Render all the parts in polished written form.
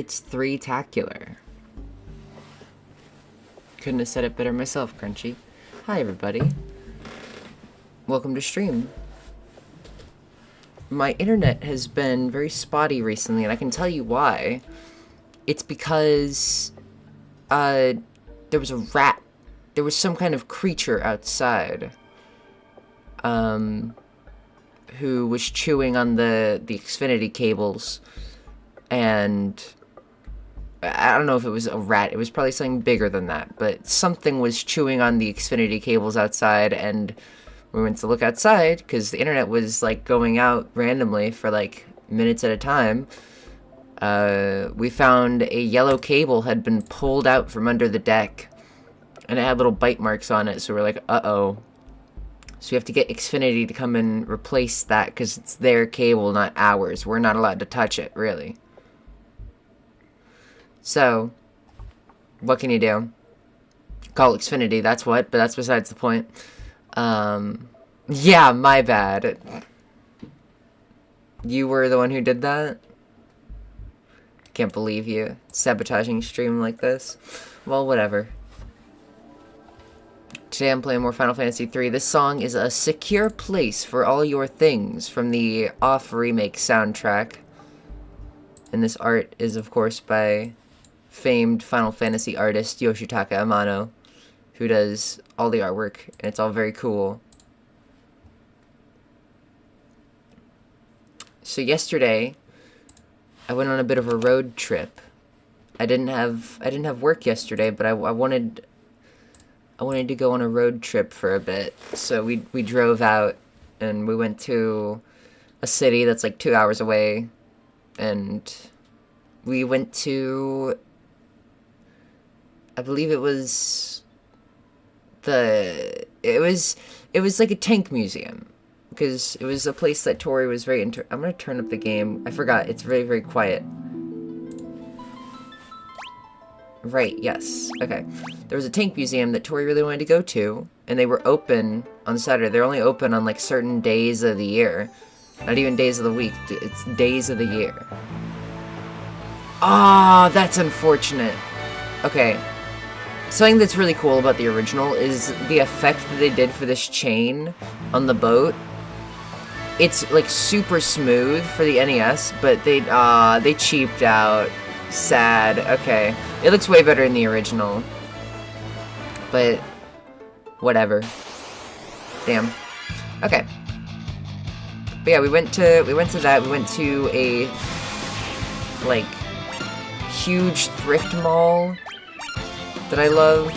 It's three-tacular. Couldn't have said it better myself, Crunchy. Hi, everybody. Welcome to stream. My internet has been very spotty recently, and I can tell you why. It's because, there was a rat. There was some kind of creature outside, who was chewing on the Xfinity cables, and I don't know if it was a rat. It was probably something bigger than that, but something was chewing on the Xfinity cables outside, and we went to look outside because the internet was like going out randomly for like minutes at a time. We found a yellow cable had been pulled out from under the deck, and it had little bite marks on it, so we're like, uh-oh. So we have to get Xfinity to come and replace that because it's their cable, not ours. We're not allowed to touch it, really. So, what can you do? Call Xfinity, that's what, but that's besides the point. Yeah, my bad. You were the one who did that? Can't believe you sabotaging stream like this. Well, whatever. Today I'm playing more Final Fantasy III. This song is A Secure Place for All Your Things from the Off Remake soundtrack. And this art is, of course, by famed Final Fantasy artist Yoshitaka Amano, who does all the artwork, and it's all very cool. So yesterday, I went on a bit of a road trip. I didn't have work yesterday, but I wanted to go on a road trip for a bit. So we drove out, and we went to a city that's like 2 hours away, and we went to, I believe it was like a tank museum, because it was a place that Tori was very I'm gonna turn up the game. I forgot, it's very, very quiet. Right, yes. Okay. There was a tank museum that Tori really wanted to go to, and they were open on Saturday. They're only open on, like, certain days of the year. Not even days of the week. It's days of the year. Ah, that's unfortunate. Okay. Something that's really cool about the original is the effect that they did for this chain on the boat. It's, like, super smooth for the NES, but they cheaped out. Sad. Okay. It looks way better in the original. But whatever. Damn. Okay. But yeah, we went to that. We went to a like huge thrift mall that I love.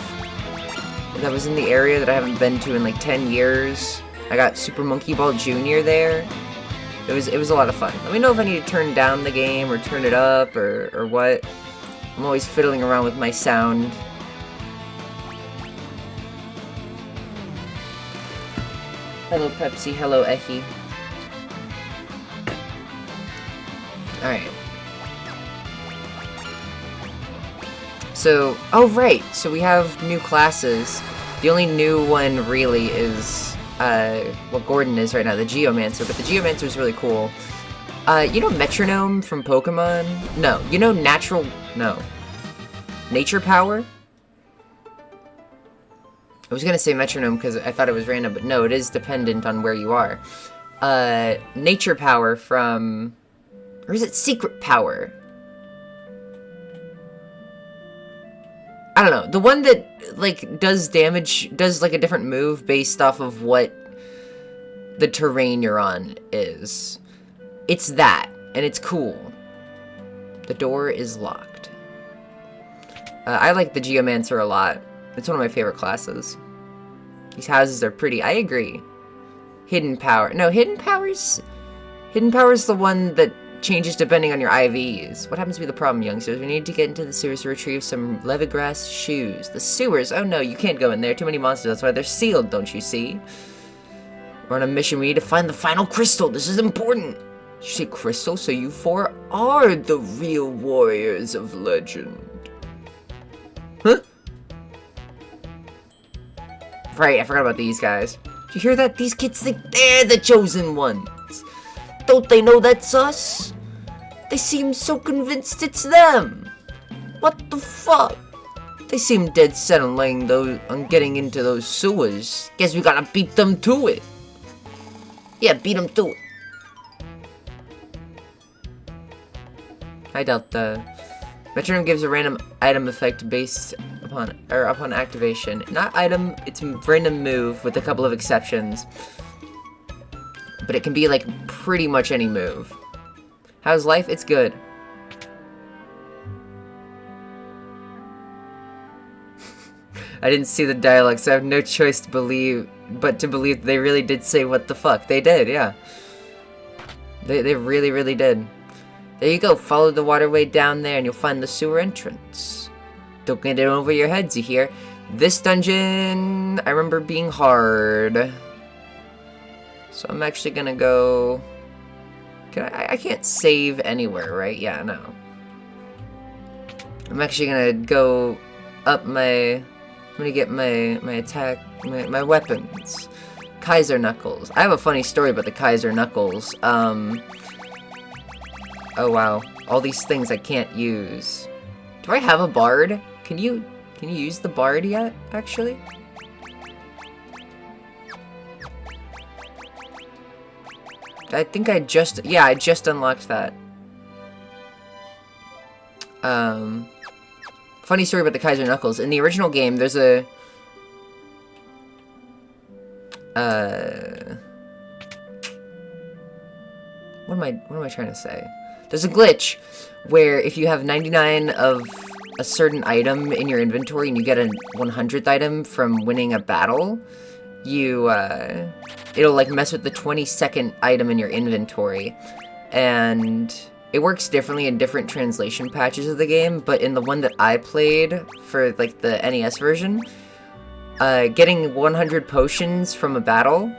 That was in the area that I haven't been to in like 10 years. I got Super Monkey Ball Jr. there. It was a lot of fun. Let me know if I need to turn down the game or turn it up or what. I'm always fiddling around with my sound. Hello Pepsi, hello Ehi. Alright. So, oh right, so we have new classes. The only new one really is what Gordon is right now, the Geomancer, but the Geomancer is really cool. You know Metronome from Pokemon? No. You know Nature Power? I was gonna say Metronome because I thought it was random, but no, it is dependent on where you are. Nature Power from... Or is it Secret Power? I don't know. The one that, like, does damage, does, like, a different move based off of what the terrain you're on is. It's that, and it's cool. The door is locked. I like the Geomancer a lot. It's one of my favorite classes. These houses are pretty. I agree. Hidden Power. No, Hidden Power's the one that changes depending on your IVs. What happens to be the problem, youngsters? We need to get into the sewers to retrieve some Levigrass shoes. The sewers? Oh no, you can't go in there. Too many monsters. That's why they're sealed, don't you see? We're on a mission. We need to find the final crystal. This is important. Did you say crystal? So you four are the real warriors of legend. Huh? Right, I forgot about these guys. Did you hear that? These kids think they're the chosen ones. Don't they know that's us? They seem so convinced it's them. What the fuck? They seem dead set on getting into those sewers. Guess we gotta beat them to it. Yeah, beat them to it. I doubt the metronome gives a random item effect based upon activation. Not item, it's random move with a couple of exceptions. But it can be like pretty much any move. How's life? It's good. I didn't see the dialogue, so I have no choice to believe they really did say what the fuck. They did, yeah. They really, really did. There you go, follow the waterway down there and you'll find the sewer entrance. Don't get it over your heads, you hear? This dungeon, I remember being hard. So I'm actually gonna go... I can't save anywhere, right? Yeah, no. I'm actually gonna go up my... I'm gonna get my attack, my weapons. Kaiser Knuckles. I have a funny story about the Kaiser Knuckles. Oh wow, all these things I can't use. Do I have a bard? Can you use the bard yet, actually? I think I just unlocked that. Funny story about the Kaiser Knuckles. In the original game, there's a... What am I trying to say? There's a glitch where if you have 99 of a certain item in your inventory and you get a 100th item from winning a battle, it'll like mess with the 22nd item in your inventory. And it works differently in different translation patches of the game, but in the one that I played for like the NES version, getting 100 potions from a battle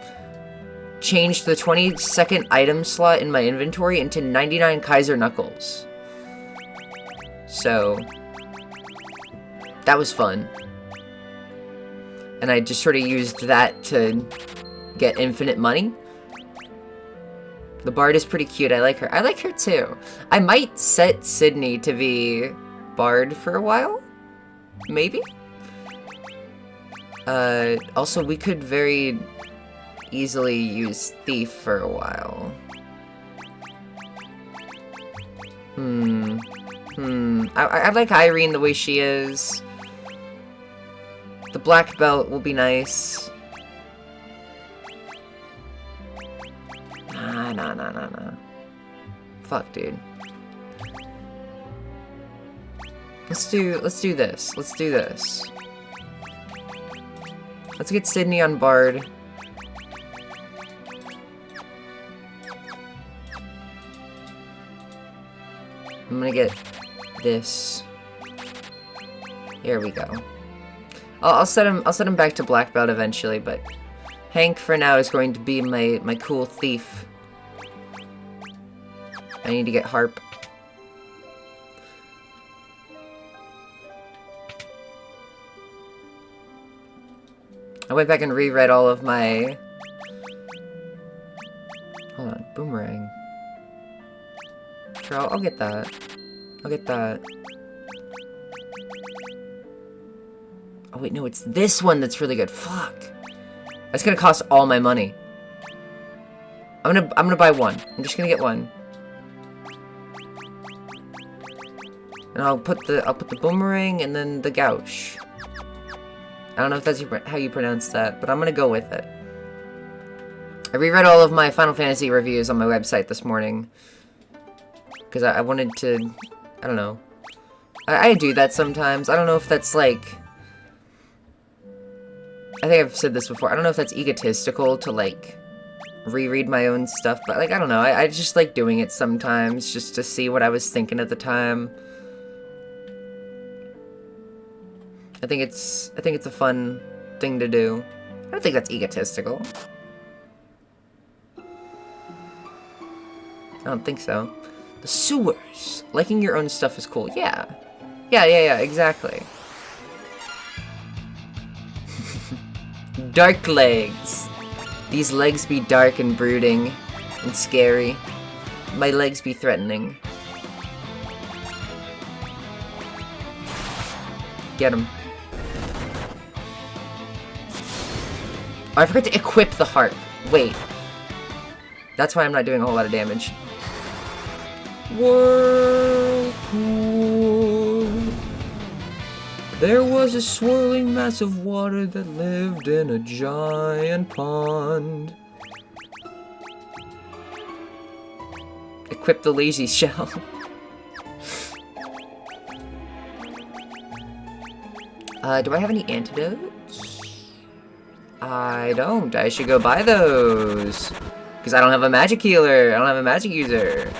changed the 22nd item slot in my inventory into 99 Kaiser Knuckles. So that was fun. And I just sort of used that to get infinite money. The bard is pretty cute. I like her. I like her too. I might set Sydney to be bard for a while. Maybe? Also, we could very easily use thief for a while. I like Irene the way she is. The black belt will be nice. Nah. Fuck, dude. Let's do this. Let's do this. Let's get Sydney on bard. I'm gonna get this. Here we go. I'll set him back to black belt eventually, but Hank for now is going to be my cool thief. I need to get Harp. I went back and reread all of my... Hold on, boomerang. Sure, I'll get that. I'll get that. Oh wait, no, it's this one that's really good. Fuck. That's gonna cost all my money. I'm gonna buy one. I'm just gonna get one. And I'll put the boomerang and then the gouge. I don't know if that's how you pronounce that, but I'm gonna go with it. I reread all of my Final Fantasy reviews on my website this morning. Because I wanted to... I don't know. I do that sometimes. I don't know if that's like... I think I've said this before. I don't know if that's egotistical to like reread my own stuff, but like I don't know. I just like doing it sometimes just to see what I was thinking at the time. I think it's a fun thing to do. I don't think that's egotistical. I don't think so. The sewers. Liking your own stuff is cool. Yeah. Yeah, exactly. Dark legs. These legs be dark and brooding and scary. My legs be threatening. Get him. Oh, I forgot to equip the harp. Wait. That's why I'm not doing a whole lot of damage. Whirlpool. There was a swirling mass of water that lived in a giant pond. Equip the lazy shell. Do I have any antidotes? I don't. I should go buy those. Because I don't have a magic healer. I don't have a magic user.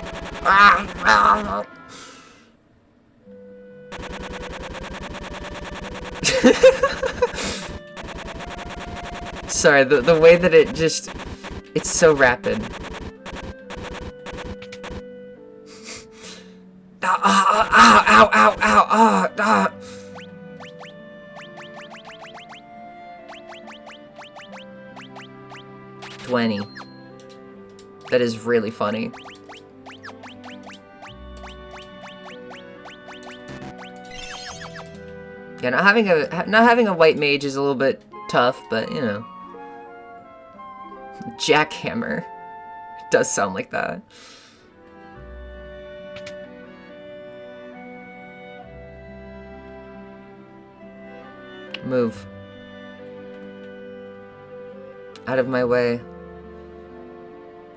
Sorry, the way that it just... It's so rapid. Ow, ow, ow, ow, 20. That is really funny. Yeah, not having a white mage is a little bit tough, but you know. Jackhammer. It does sound like that. Move. Out of my way.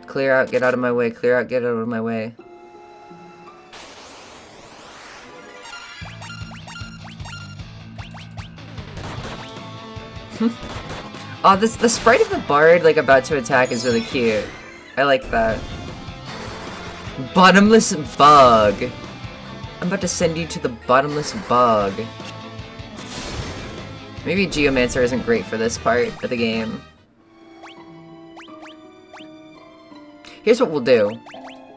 Clear out, get out of my way. Clear out, get out of my way. Oh, the sprite of the bard, like, about to attack is really cute. I like that. Bottomless bug. I'm about to send you to the bottomless bog. Maybe Geomancer isn't great for this part of the game. Here's what we'll do.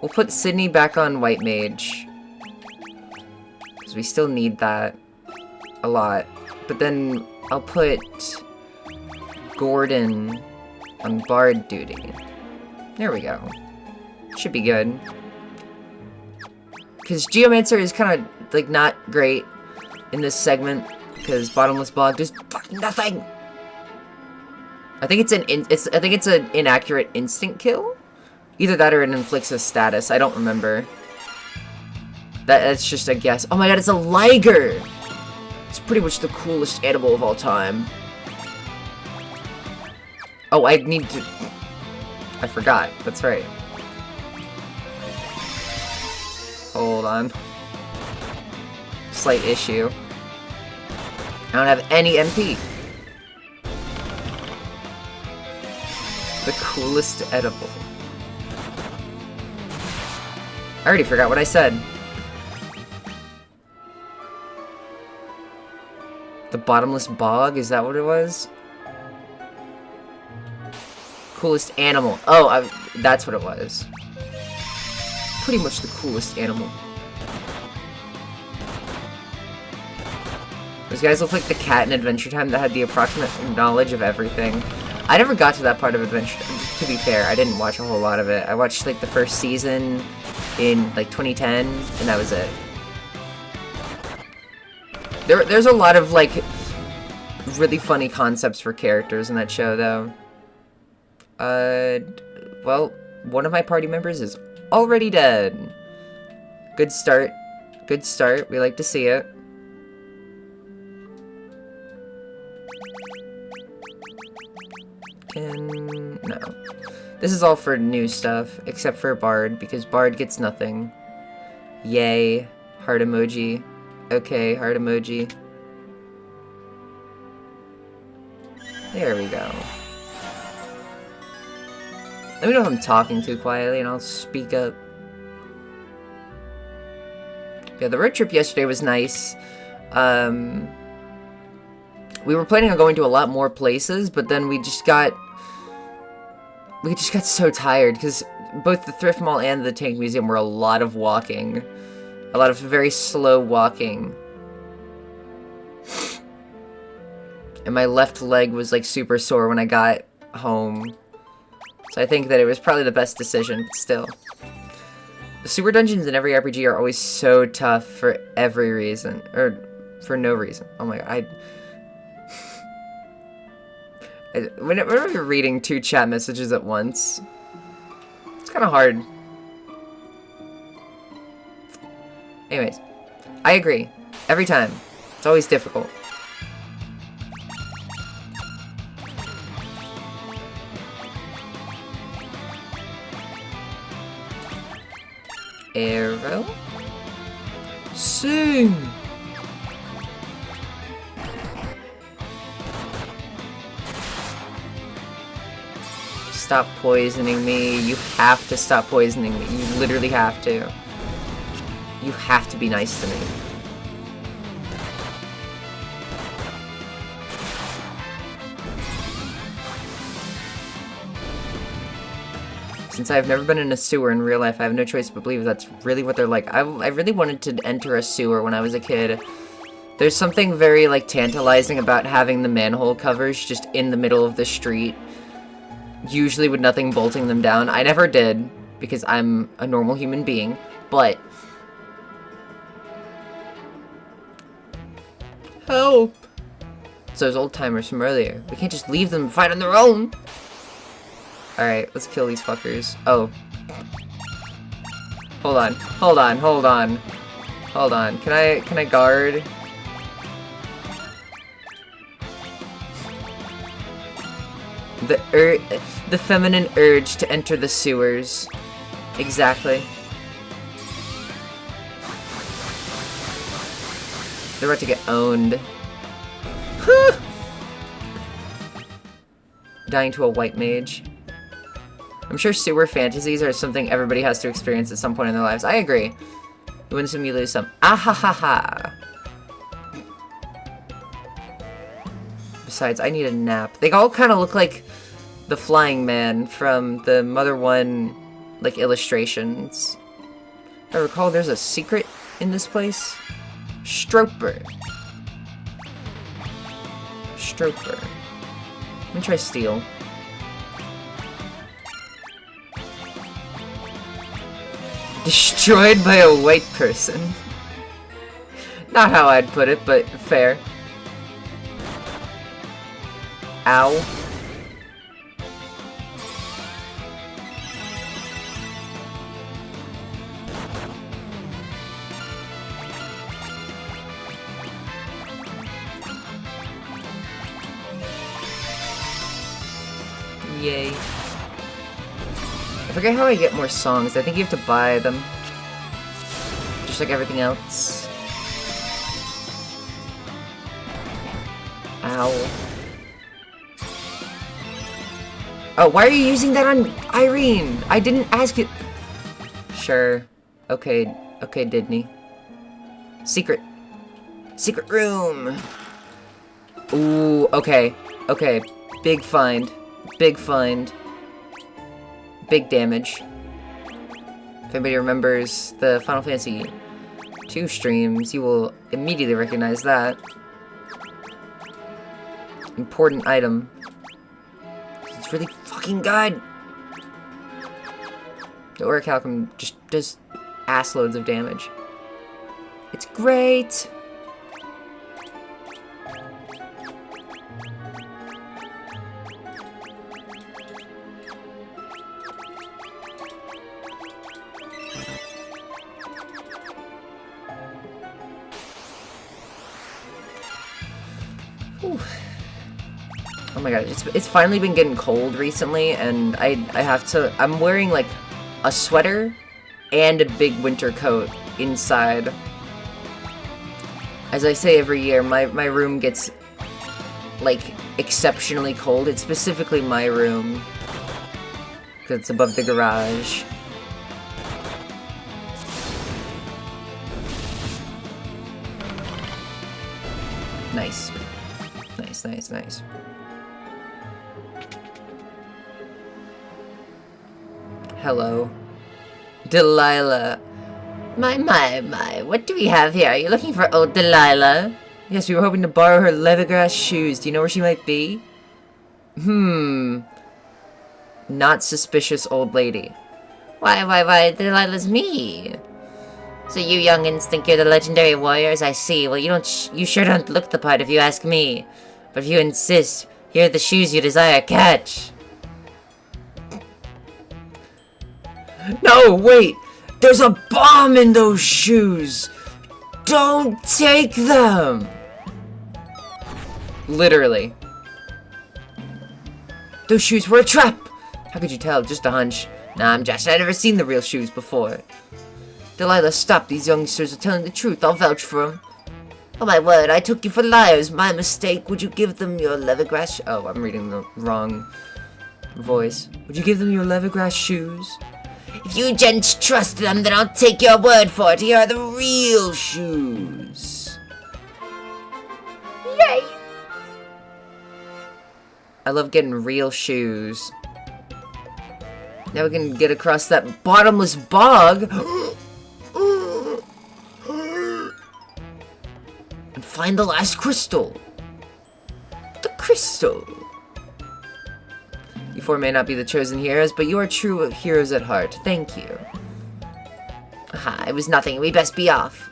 We'll put Sydney back on White Mage. Because we still need that a lot. But then I'll put Gordon on Bard duty. There we go. Should be good. Because Geomancer is kind of, like, not great in this segment. Because Bottomless Bog does fucking nothing! I think it's an inaccurate instant kill? Either that or it inflicts a status. I don't remember. That's just a guess. Oh my god, it's a liger! It's pretty much the coolest animal of all time. Oh, I need to... I forgot. That's right. Hold on. Slight issue. I don't have any MP. The coolest edible. I already forgot what I said. The bottomless bog? Is that what it was? Coolest animal. Oh, that's what it was. Pretty much the coolest animal. Those guys look like the cat in Adventure Time that had the approximate knowledge of everything. I never got to that part of Adventure Time, to be fair. I didn't watch a whole lot of it. I watched, like, the first season in, like, 2010, and that was it. There's a lot of, like, really funny concepts for characters in that show, though. Well, one of my party members is already dead. Good start. Good start. We like to see it. No. This is all for new stuff, except for Bard, because Bard gets nothing. Yay. Heart emoji. Okay, heart emoji. There we go. Let me know if I'm talking too quietly, and I'll speak up. Yeah, the road trip yesterday was nice. We were planning on going to a lot more places, but then we just got so tired, because both the Thrift Mall and the Tank Museum were a lot of walking. A lot of very slow walking. And my left leg was, like, super sore when I got home. So I think that it was probably the best decision, but still. The sewer dungeons in every RPG are always so tough for every reason. Or, For no reason. Oh my god, whenever you're reading 2 chat messages at once, it's kind of hard. Anyways, I agree. Every time. It's always difficult. Arrow. Sing! Stop poisoning me. You have to stop poisoning me. You literally have to. You have to be nice to me. Since I've never been in a sewer in real life, I have no choice but believe that's really what they're like. I really wanted to enter a sewer when I was a kid. There's something very, like, tantalizing about having the manhole covers just in the middle of the street. Usually with nothing bolting them down. I never did, because I'm a normal human being, but... Help! It's those old-timers from earlier. We can't just leave them to fight on their own! Alright, let's kill these fuckers. Oh. Hold on. Hold on, hold on. Hold on. Can I guard? The feminine urge to enter the sewers. Exactly. They're about to get owned. Dying to a white mage. I'm sure sewer fantasies are something everybody has to experience at some point in their lives. I agree. You win some, you lose some. Ah ha ha ha. Besides, I need a nap. They all kind of look like the Flying Man from the Mother 1, like, illustrations. If I recall, there's a secret in this place. Stroper. Stroper. Let me try steal. Destroyed by a white person. Not how I'd put it, but fair. Ow. Yay. I forget how I get more songs. I think you have to buy them. Just like everything else. Ow. Oh, why are you using that on Irene? I didn't ask it. Sure. Okay. Okay, Didney. Secret. Secret room. Ooh, okay. Okay. Big find. Big find. Big damage. If anybody remembers the Final Fantasy 2 streams, you will immediately recognize that. Important item. It's really fucking good! The Orichalcum just does assloads of damage. It's great! Whew. Oh my god, it's finally been getting cold recently, and I'm wearing like a sweater and a big winter coat inside. As I say every year, my room gets like exceptionally cold. It's specifically my room because it's above the garage. Nice. Nice, nice, nice. Hello. Delilah. My, what do we have here? Are you looking for old Delilah? Yes, we were hoping to borrow her leathergrass shoes. Do you know where she might be? Not suspicious old lady. Why, Delilah's me. So you youngins think you're the legendary warriors? I see. Well, you sure don't look the part if you ask me. But if you insist, here are the shoes you desire. Catch! No, wait! There's a bomb in those shoes! Don't take them! Literally. Those shoes were a trap! How could you tell? Just a hunch. Nah, I'm Josh. I've never seen the real shoes before. Delilah, stop. These youngsters are telling the truth. I'll vouch for them. Oh my word, I took you for liars. My mistake. Would you give them your leathergrass Oh, I'm reading the wrong voice. Would you give them your leathergrass shoes? If you gents trust them, then I'll take your word for it. Here are the real shoes. Yay! I love getting real shoes. Now we can get across that bottomless bog. And find the last crystal. The crystal. You four may not be the chosen heroes, but you are true heroes at heart. Thank you. Aha, it was nothing. We best be off.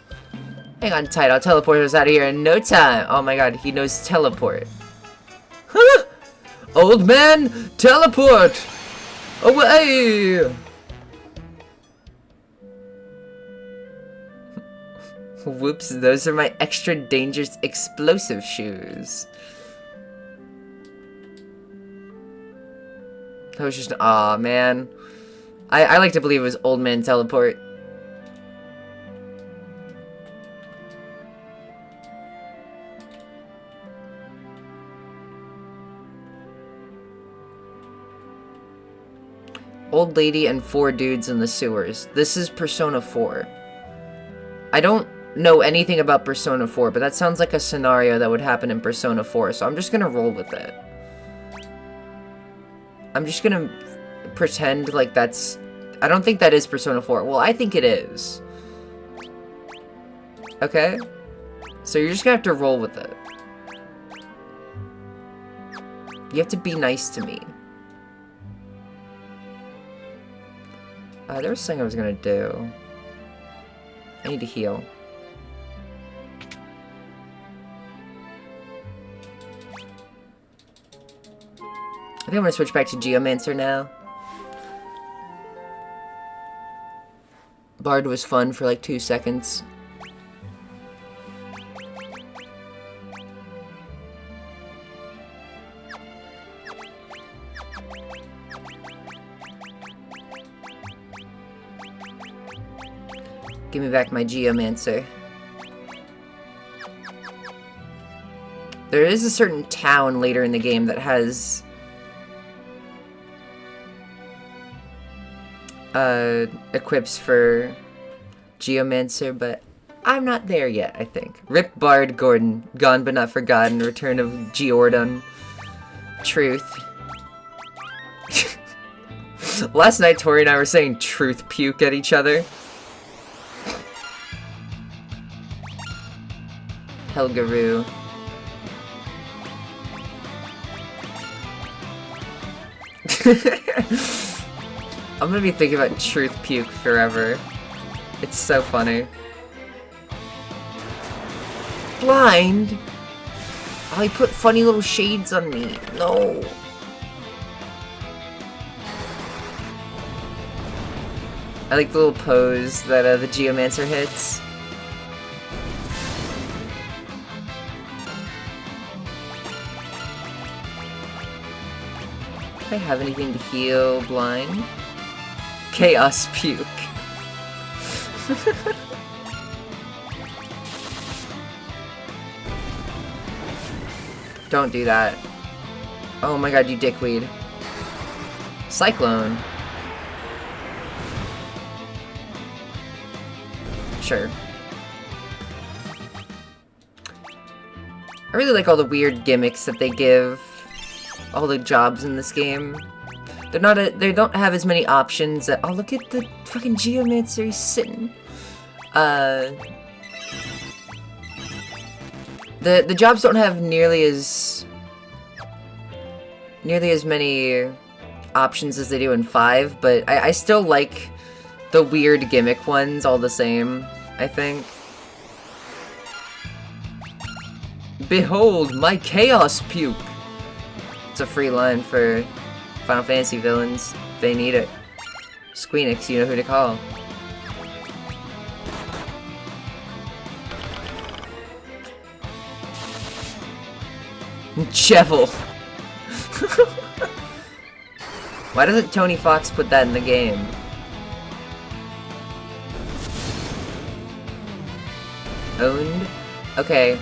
Hang on tight, I'll teleport us out of here in no time. Oh my god, he knows teleport. Old man, teleport! Away! Whoops, those are my extra dangerous explosive shoes. That was just, aw, man. I like to believe it was Old Man Teleport. Old lady and 4 dudes in the sewers. This is Persona 4. I don't know anything about Persona 4, but that sounds like a scenario that would happen in Persona 4, so I'm just gonna roll with it. I'm just gonna pretend like that's... I don't think that is Persona 4. Well, I think it is. Okay? So you're just gonna have to roll with it. You have to be nice to me. There was something I was gonna do. I need to heal. I think I'm gonna switch back to Geomancer now. Bard was fun for like 2 seconds. Give me back my Geomancer. There is a certain town later in the game that has equips for Geomancer, but I'm not there yet, I think. Rip Bard Gordon, gone but not forgotten, return of Geordon. Truth. Last night Tori and I were saying truth puke at each other. Helgaroo. I'm gonna be thinking about truth puke forever. It's so funny. Blind? Oh, he put funny little shades on me. No. I like the little pose that the Geomancer hits. Do I have anything to heal blind? Chaos puke. Don't do that. Oh my god, you dickweed. Cyclone. Sure. I really like all the weird gimmicks that they give all the jobs in this game. They don't have as many options. Oh, look at the fucking Geomancer, he's sitting. The jobs don't have nearly as many options as they do in 5, but I still like the weird gimmick ones all the same. I think. Behold, my chaos puke! It's a free line for Final Fantasy villains. They need it. Squeenix, you know who to call. Chevel! Why doesn't Tony Fox put that in the game? Owned? Okay.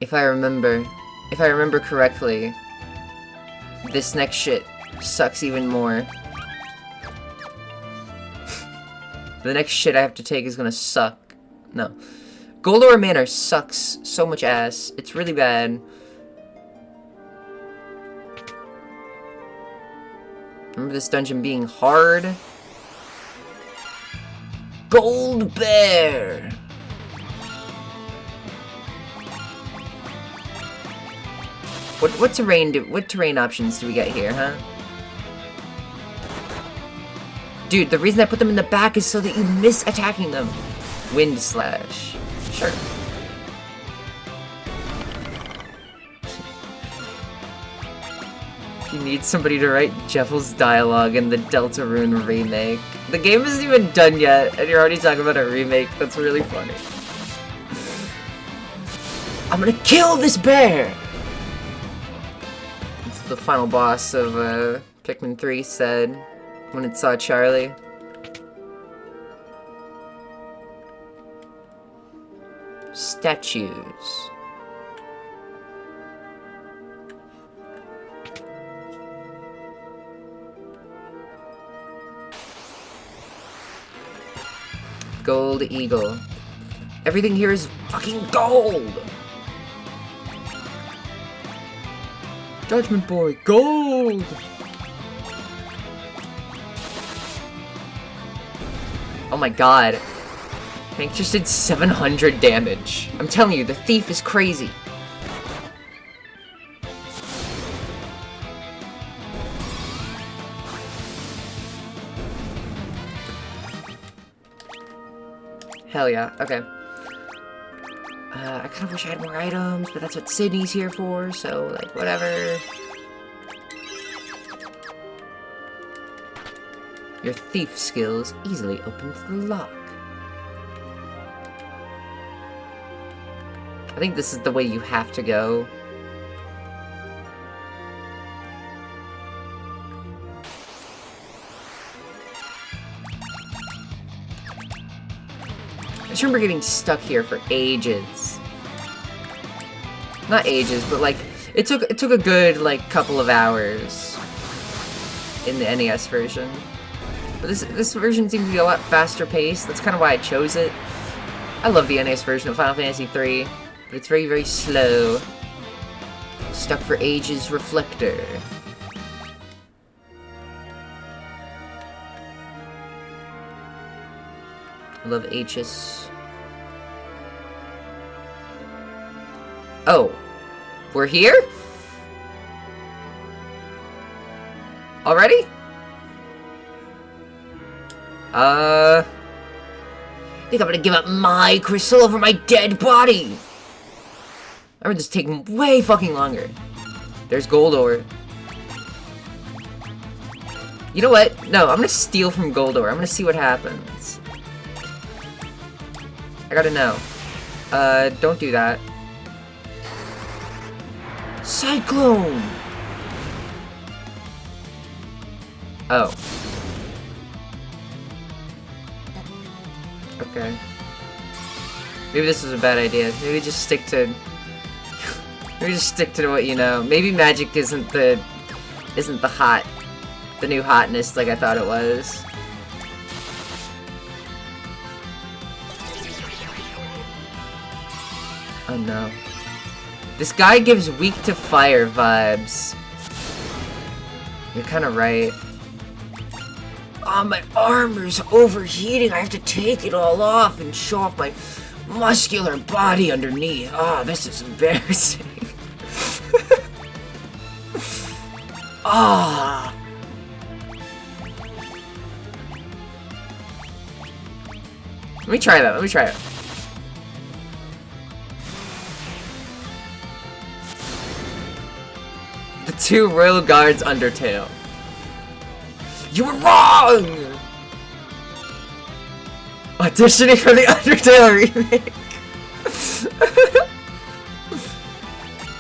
If I remember correctly, this next shit sucks even more. The next shit I have to take is gonna suck. No. Goldor Manor sucks so much ass. It's really bad. Remember this dungeon being hard? Gold Bear! What terrain options do we get here, huh? Dude, the reason I put them in the back is so that you miss attacking them. Wind Slash. Sure. You need somebody to write Jeffel's dialogue in the Deltarune remake. The game isn't even done yet, and you're already talking about a remake. That's really funny. I'm gonna kill this bear! It's the final boss of Pikmin 3 said when it saw Charlie. Statues. Gold Eagle. Everything here is fucking gold! Judgment Boy, gold! Oh my god. Hank just did 700 damage. I'm telling you, the thief is crazy. Hell yeah, okay. I kind of wish I had more items, but that's what Sydney's here for, so, like, whatever. Your thief skills easily opens the lock. I think this is the way you have to go. I just remember getting stuck here for ages. Not ages, but like it took a good like couple of hours in the NES version. But this version seems to be a lot faster paced. That's kind of why I chose it. I love the NES version of Final Fantasy 3, but it's very, very slow. Stuck for ages Reflector. I love H's. Oh, we're here? Already? I think I'm gonna give up my crystal over my dead body. I remember this taking way fucking longer. There's Goldor. You know what? No, I'm gonna steal from Goldor. I'm gonna see what happens. I gotta know. Don't do that. Cyclone! Oh. Okay. Maybe this was a bad idea. Maybe just stick to... Maybe just stick to what you know. Maybe magic isn't the new hotness like I thought it was. Oh no. This guy gives weak to fire vibes. You're kinda right. Oh, my armor's overheating. I have to take it all off and show off my muscular body underneath. Oh, this is embarrassing. Ah. Let me try that. Let me try it. The two Royal Guards Undertale. You were wrong! Auditioning for the Undertale remake.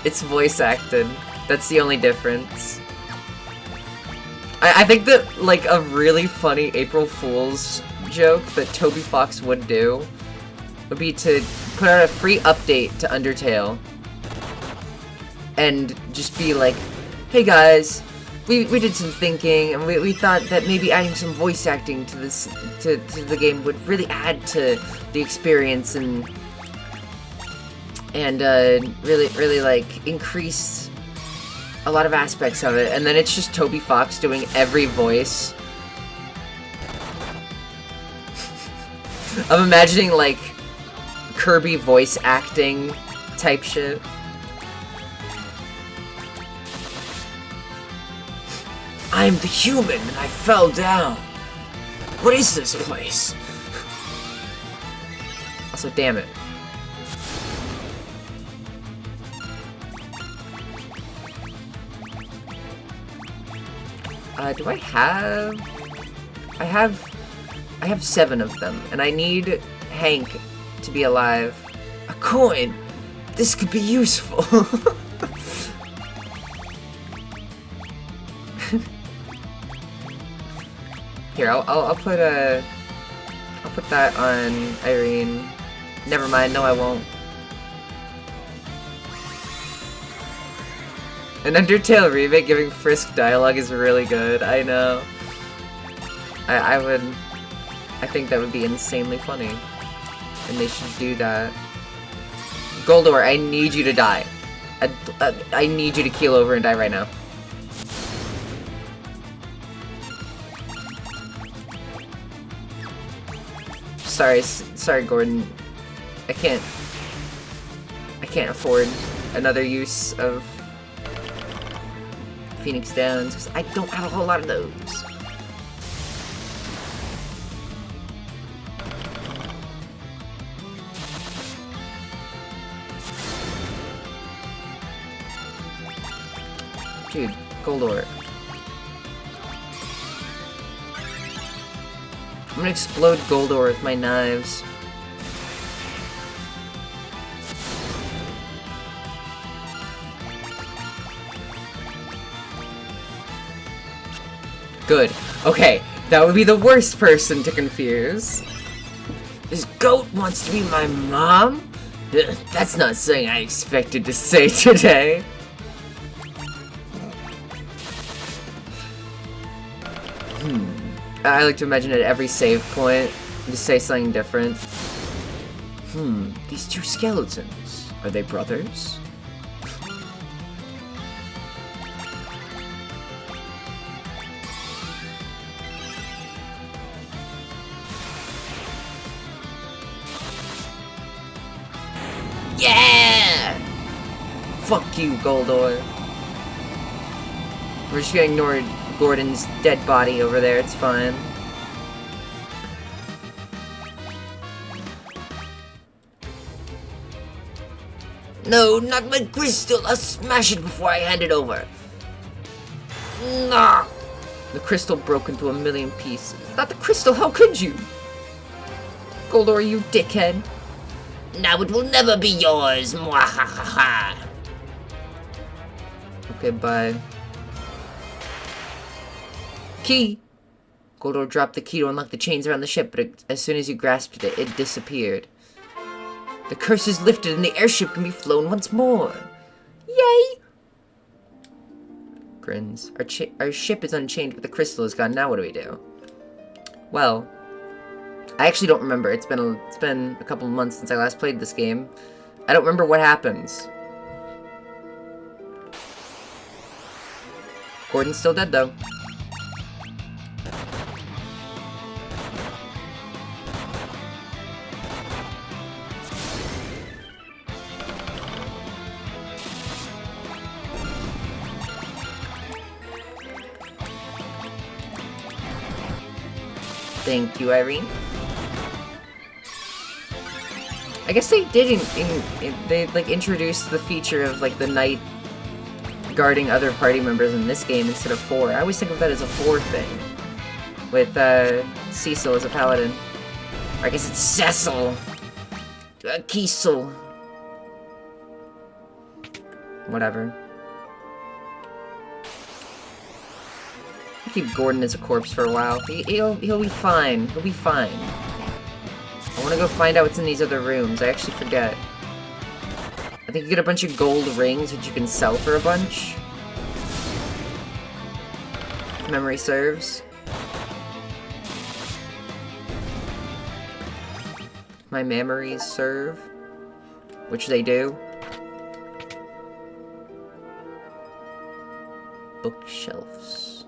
It's voice acted. That's the only difference. I think that, like, a really funny April Fool's joke that Toby Fox would do would be to put out a free update to Undertale and just be like, hey guys, we did some thinking and we thought that maybe adding some voice acting to this to the game would really add to the experience and really like increase a lot of aspects of it. And then it's just Toby Fox doing every voice. I'm imagining like Kirby voice acting type shit. I'm the human and I fell down. What is this place? Also, damn it. Do I have... I have 7 of them, and I need Hank to be alive. A coin! This could be useful! Here, I'll put that on Irene. Never mind, no I won't. An Undertale remake giving Frisk dialogue is really good, I know. I think that would be insanely funny. And they should do that. Goldor, I need you to die. I need you to keel over and die right now. Sorry, Gordon. I can't afford another use of Phoenix Downs, because I don't have a whole lot of those. Dude, Goldor. I'm gonna explode Goldor with my knives. Good. Okay, that would be the worst person to confuse. This goat wants to be my mom? That's not something I expected to say today. I like to imagine at every save point, just say something different. These two skeletons, are they brothers? Yeah! Fuck you, Goldor. We're just gonna ignore Gordon's dead body over there, it's fine. No, not my crystal! I'll smash it before I hand it over! Nah! The crystal broke into 1,000,000 pieces. Not the crystal, how could you? Goldor, you dickhead. Now it will never be yours! Mwahaha! Okay, bye. Key! Goldor dropped the key to unlock the chains around the ship, but as soon as you grasped it, it disappeared. The curse is lifted and the airship can be flown once more! Yay! Grins. Our ship is unchained, but the crystal is gone. Now what do we do? Well, I actually don't remember. It's been a couple of months since I last played this game. I don't remember what happens. Gordon's still dead, though. Thank you, Irene. I guess they did they like introduced the feature of like the knight guarding other party members in this game instead of 4. I always think of that as a 4 thing. With Cecil as a paladin. Or I guess it's Cecil. Kiesel. Whatever. I'll keep Gordon as a corpse for a while. He'll be fine. He'll be fine. I want to go find out what's in these other rooms. I actually forget. I think you get a bunch of gold rings, which you can sell for a bunch. If memory serves. My memories serve. Which they do. Bookshelves.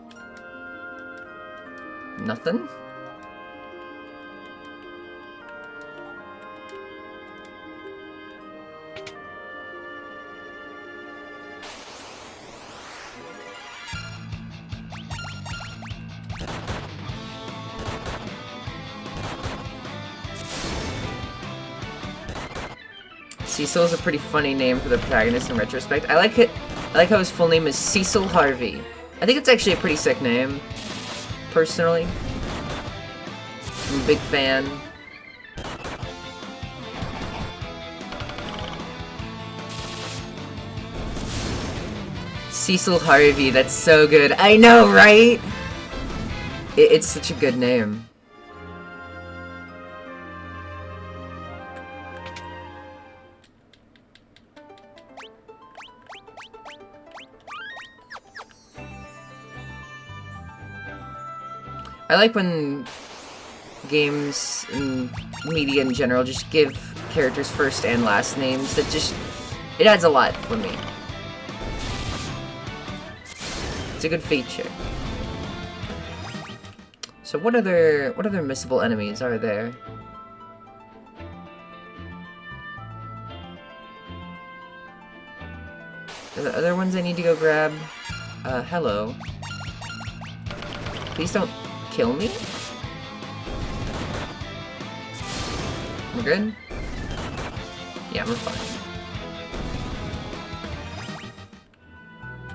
Nothing? Cecil is a pretty funny name for the protagonist in retrospect. I like it. I like how his full name is Cecil Harvey. I think it's actually a pretty sick name, personally. I'm a big fan. Cecil Harvey, that's so good. I know, right? It's such a good name. I like when games and media in general just give characters first and last names. That just, it adds a lot for me. It's a good feature. So what other missable enemies are there? Are there other ones I need to go grab? Hello. Please don't kill me? We're good? Yeah, we're fine.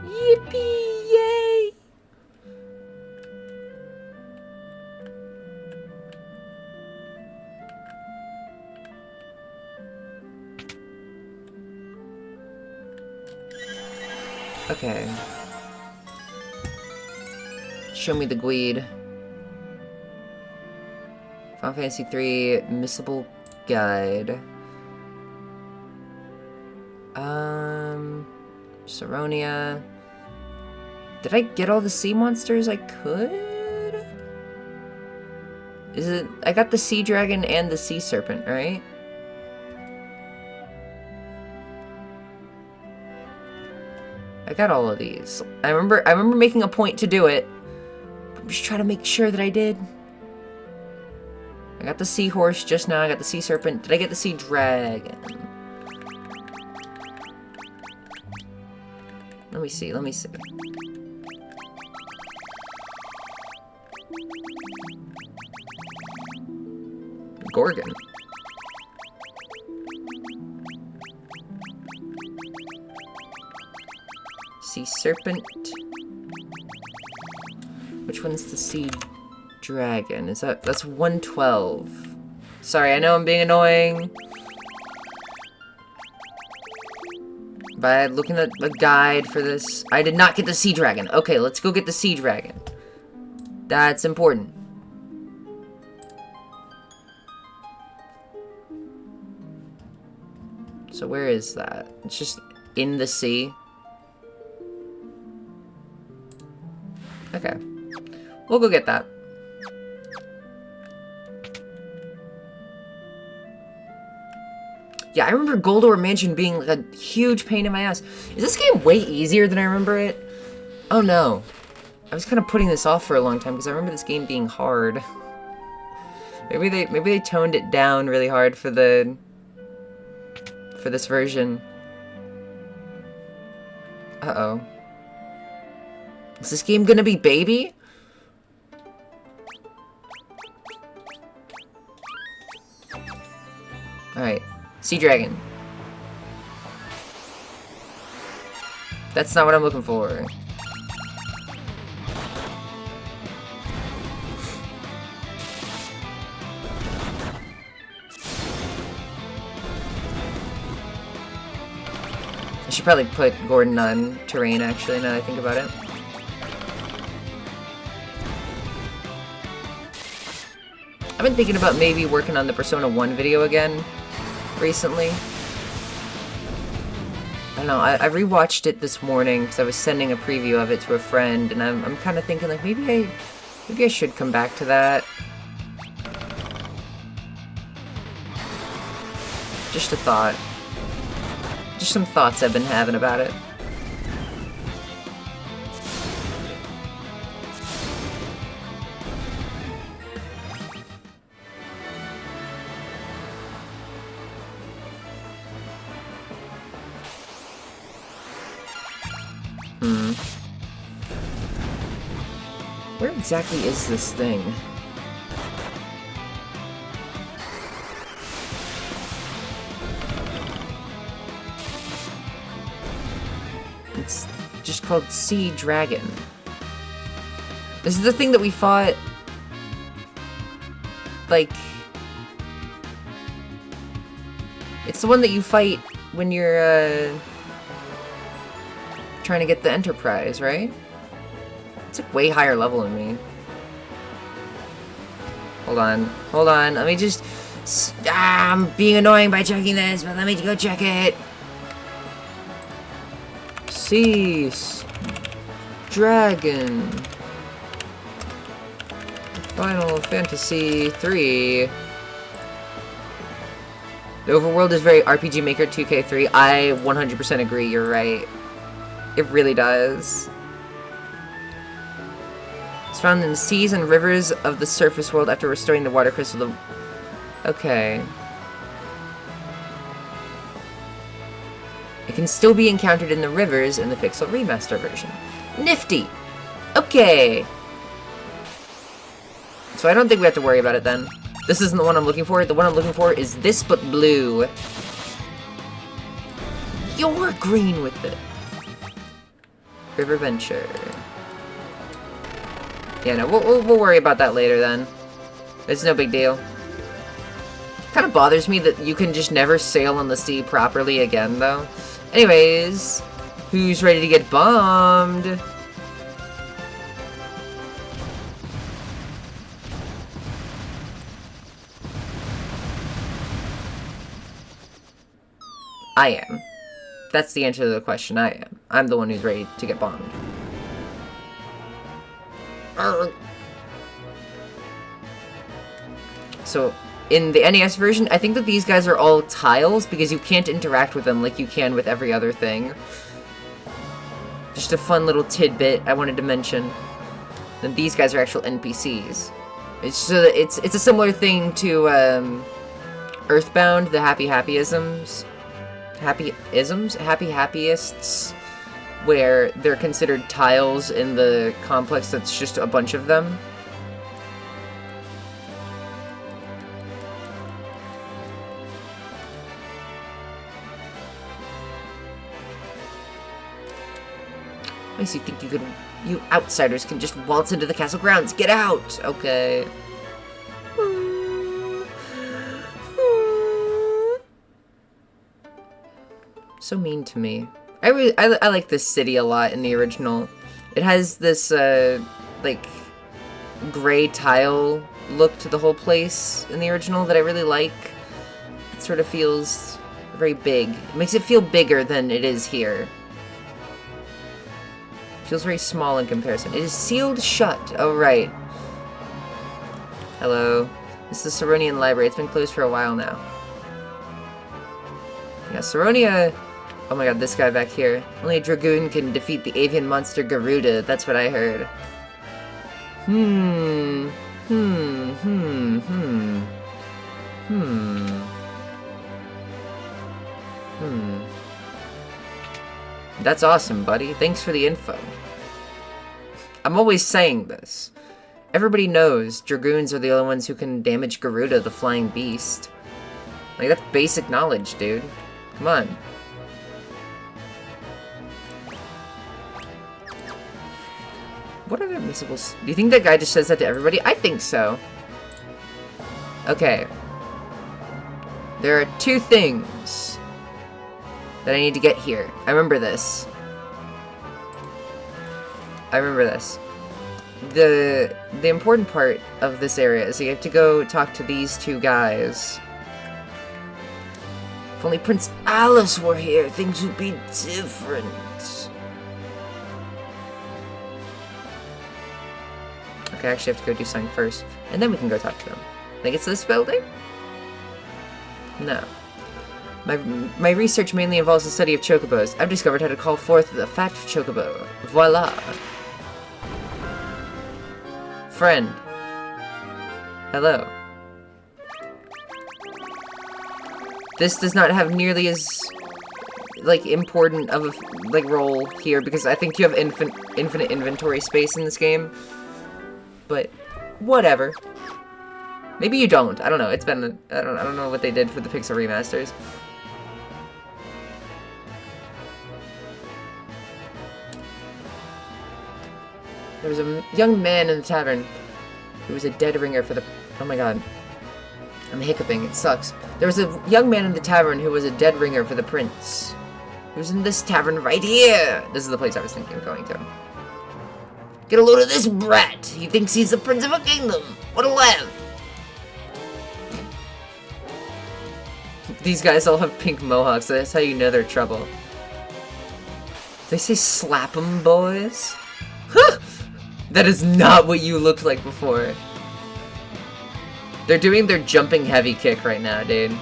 Yippee! Yay! Okay. Show me the Gweed. Final Fantasy III Missable Guide. Saronia. Did I get all the sea monsters I could? Is it... I got the sea dragon and the sea serpent, right? I got all of these. I remember making a point to do it. I'm just trying to make sure that I did. I got the seahorse just now. I got the sea serpent. Did I get the sea dragon? Let me see. Let me see. Gorgon. Sea serpent. Which one's the sea dragon? Is that's 112. Sorry, I know I'm being annoying. By looking at a guide for this, I did not get the sea dragon. Okay, let's go get the sea dragon. That's important. So where is that? It's just in the sea. Okay. We'll go get that. Yeah, I remember Goldor Mansion being like a huge pain in my ass. Is this game way easier than I remember it? Oh no. I was kind of putting this off for a long time because I remember this game being hard. Maybe they toned it down really hard for this version. Uh-oh. Is this game gonna be baby? Alright. Sea Dragon. That's not what I'm looking for. I should probably put Gordon on terrain, actually, now that I think about it. I've been thinking about maybe working on the Persona 1 video again recently. I don't know, I rewatched it this morning because I was sending a preview of it to a friend, and I'm kind of thinking, like, maybe I should come back to that. Just a thought. Just some thoughts I've been having about it. Where exactly is this thing? It's just called Sea Dragon. This is the thing that we fought, like... It's the one that you fight when you're, trying to get the Enterprise, right? It's like way higher level than me. Hold on, let me just... I'm being annoying by checking this, but let me go check it! Cease! Dragon! Final Fantasy 3. The overworld is very RPG Maker 2K3. I 100% agree, you're right. It really does. It's found in the seas and rivers of the surface world after restoring the water crystal. Okay. It can still be encountered in the rivers in the Pixel Remaster version. Nifty! Okay! So I don't think we have to worry about it then. This isn't the one I'm looking for. The one I'm looking for is this, but blue. You're green with it. River Venture. Yeah, no, we'll worry about that later then. It's no big deal. Kind of bothers me that you can just never sail on the sea properly again, though. Anyways, who's ready to get bombed? I am. That's the answer to the question, I am. I'm the one who's ready to get bombed. So, in the NES version, I think that these guys are all tiles because you can't interact with them like you can with every other thing. Just a fun little tidbit I wanted to mention. And these guys are actual NPCs. It's a similar thing to Earthbound, the Happy Happyisms. Happy Happyists, where they're considered tiles in the complex that's just a bunch of them. Makes you think you outsiders can just waltz into the castle grounds. Get out! Okay. So mean to me. I like this city a lot in the original. It has this, like, gray tile look to the whole place in the original that I really like. It sort of feels very big. It makes it feel bigger than it is here. It feels very small in comparison. It is sealed shut. Oh, right. Hello. This is the Saronian Library. It's been closed for a while now. Yeah, Saronia... Oh my god, this guy back here. Only a Dragoon can defeat the avian monster Garuda. That's what I heard. That's awesome, buddy. Thanks for the info. I'm always saying this. Everybody knows Dragoons are the only ones who can damage Garuda, the flying beast. Like, that's basic knowledge, dude. Come on. What other missables? Do you think that guy just says that to everybody? I think so. Okay. There are 2 things that I need to get here. I remember this. The important part of this area is you have to go talk to these 2 guys. If only Prince Alice were here, things would be different. Okay, I actually have to go do something first, and then we can go talk to them. I think it's this building? No. My research mainly involves the study of chocobos. I've discovered how to call forth the fat chocobo. Voila! Friend. Hello. This does not have nearly as, like, important of a, like, role here, because I think you have infinite inventory space in this game. But, whatever. Maybe you don't. I don't know. It's been, I don't know what they did for the Pixel remasters. There was a young man in the tavern who was a dead ringer for the... Oh my god. I'm hiccuping. It sucks. There was a young man in the tavern who was a dead ringer for the prince. He was in this tavern right here. This is the place I was thinking of going to. Get a load of this brat. He thinks he's the prince of a kingdom. What a laugh. These guys all have pink mohawks. So that's how you know they're trouble. They say slap 'em, boys. Huh! That is not what you looked like before. They're doing their jumping heavy kick right now, dude.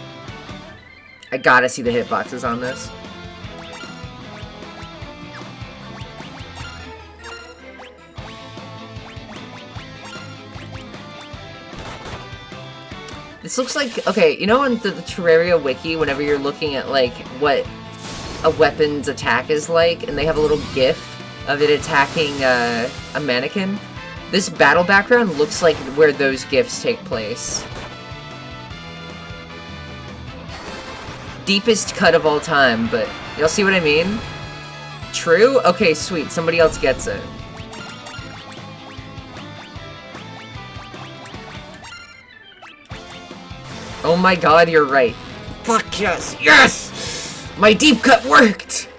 I gotta see the hitboxes on this. This looks like, okay, you know on the Terraria wiki, whenever you're looking at, like, what a weapon's attack is like, and they have a little gif of it attacking a mannequin? This battle background looks like where those gifs take place. Deepest cut of all time, but y'all see what I mean? True? Okay, sweet. Somebody else gets it. Oh my god, you're right. Fuck yes! Yes! My deep cut worked!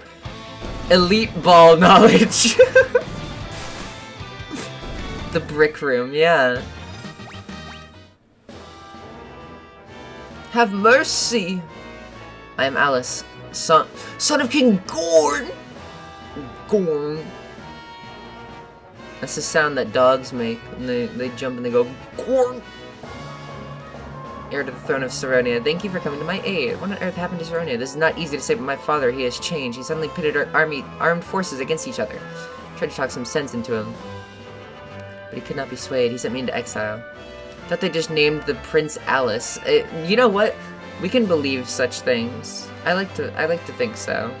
Elite ball knowledge. The brick room, yeah. Have mercy! I am Alice, son of King Gorn! Gorn. That's the sound that dogs make when they jump and they go, Gorn! Heir to the throne of Saronia, thank you for coming to my aid. What on earth happened to Saronia? This is not easy to say, but my father, he has changed. He suddenly pitted our armed forces against each other. Tried to talk some sense into him. But he could not be swayed. He sent me into exile. Thought they just named the Prince Alice. You know what? We can believe such things. I like to think so.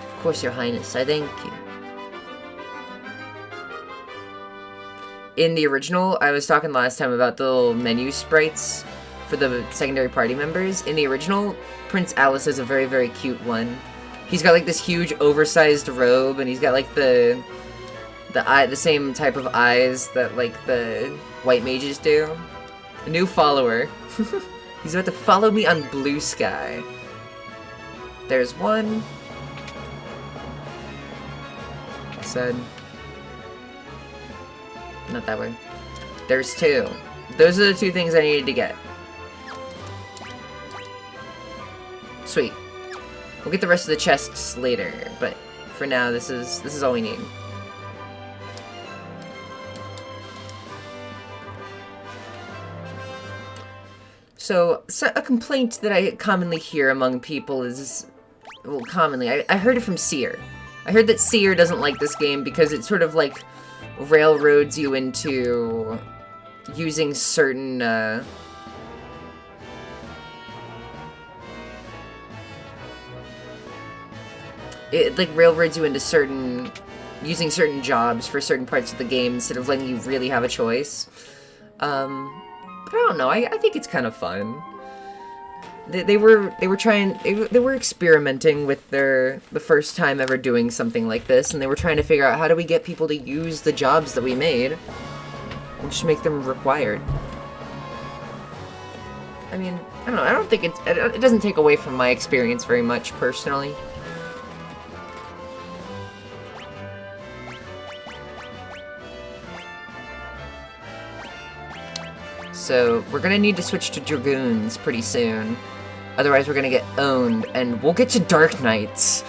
Of course, Your Highness. I thank you. In the original, I was talking last time about the little menu sprites for the secondary party members. In the original, Prince Alice is a very, very cute one. He's got like this huge oversized robe, and he's got like the same type of eyes that like the white mages do. A new follower. He's about to follow me on Blue Sky. There's one. Said. Not that way. There's two. Those are the two things I needed to get. Sweet. We'll get the rest of the chests later, but for now, this is all we need. So a complaint that I commonly hear among people is, well, commonly, I heard it from Seer. I heard that Seer doesn't like this game because it sort of like railroads you into using certain it like railroads you into using certain jobs for certain parts of the game instead of letting you really have a choice. But I don't know, I think it's kind of fun. They were experimenting with the first time ever doing something like this, and they were trying to figure out how do we get people to use the jobs that we made and just make them required. I mean, I don't know, I don't think it doesn't take away from my experience very much, personally. So, we're gonna need to switch to Dragoons pretty soon. Otherwise, we're gonna get owned, and we'll get to Dark Knights.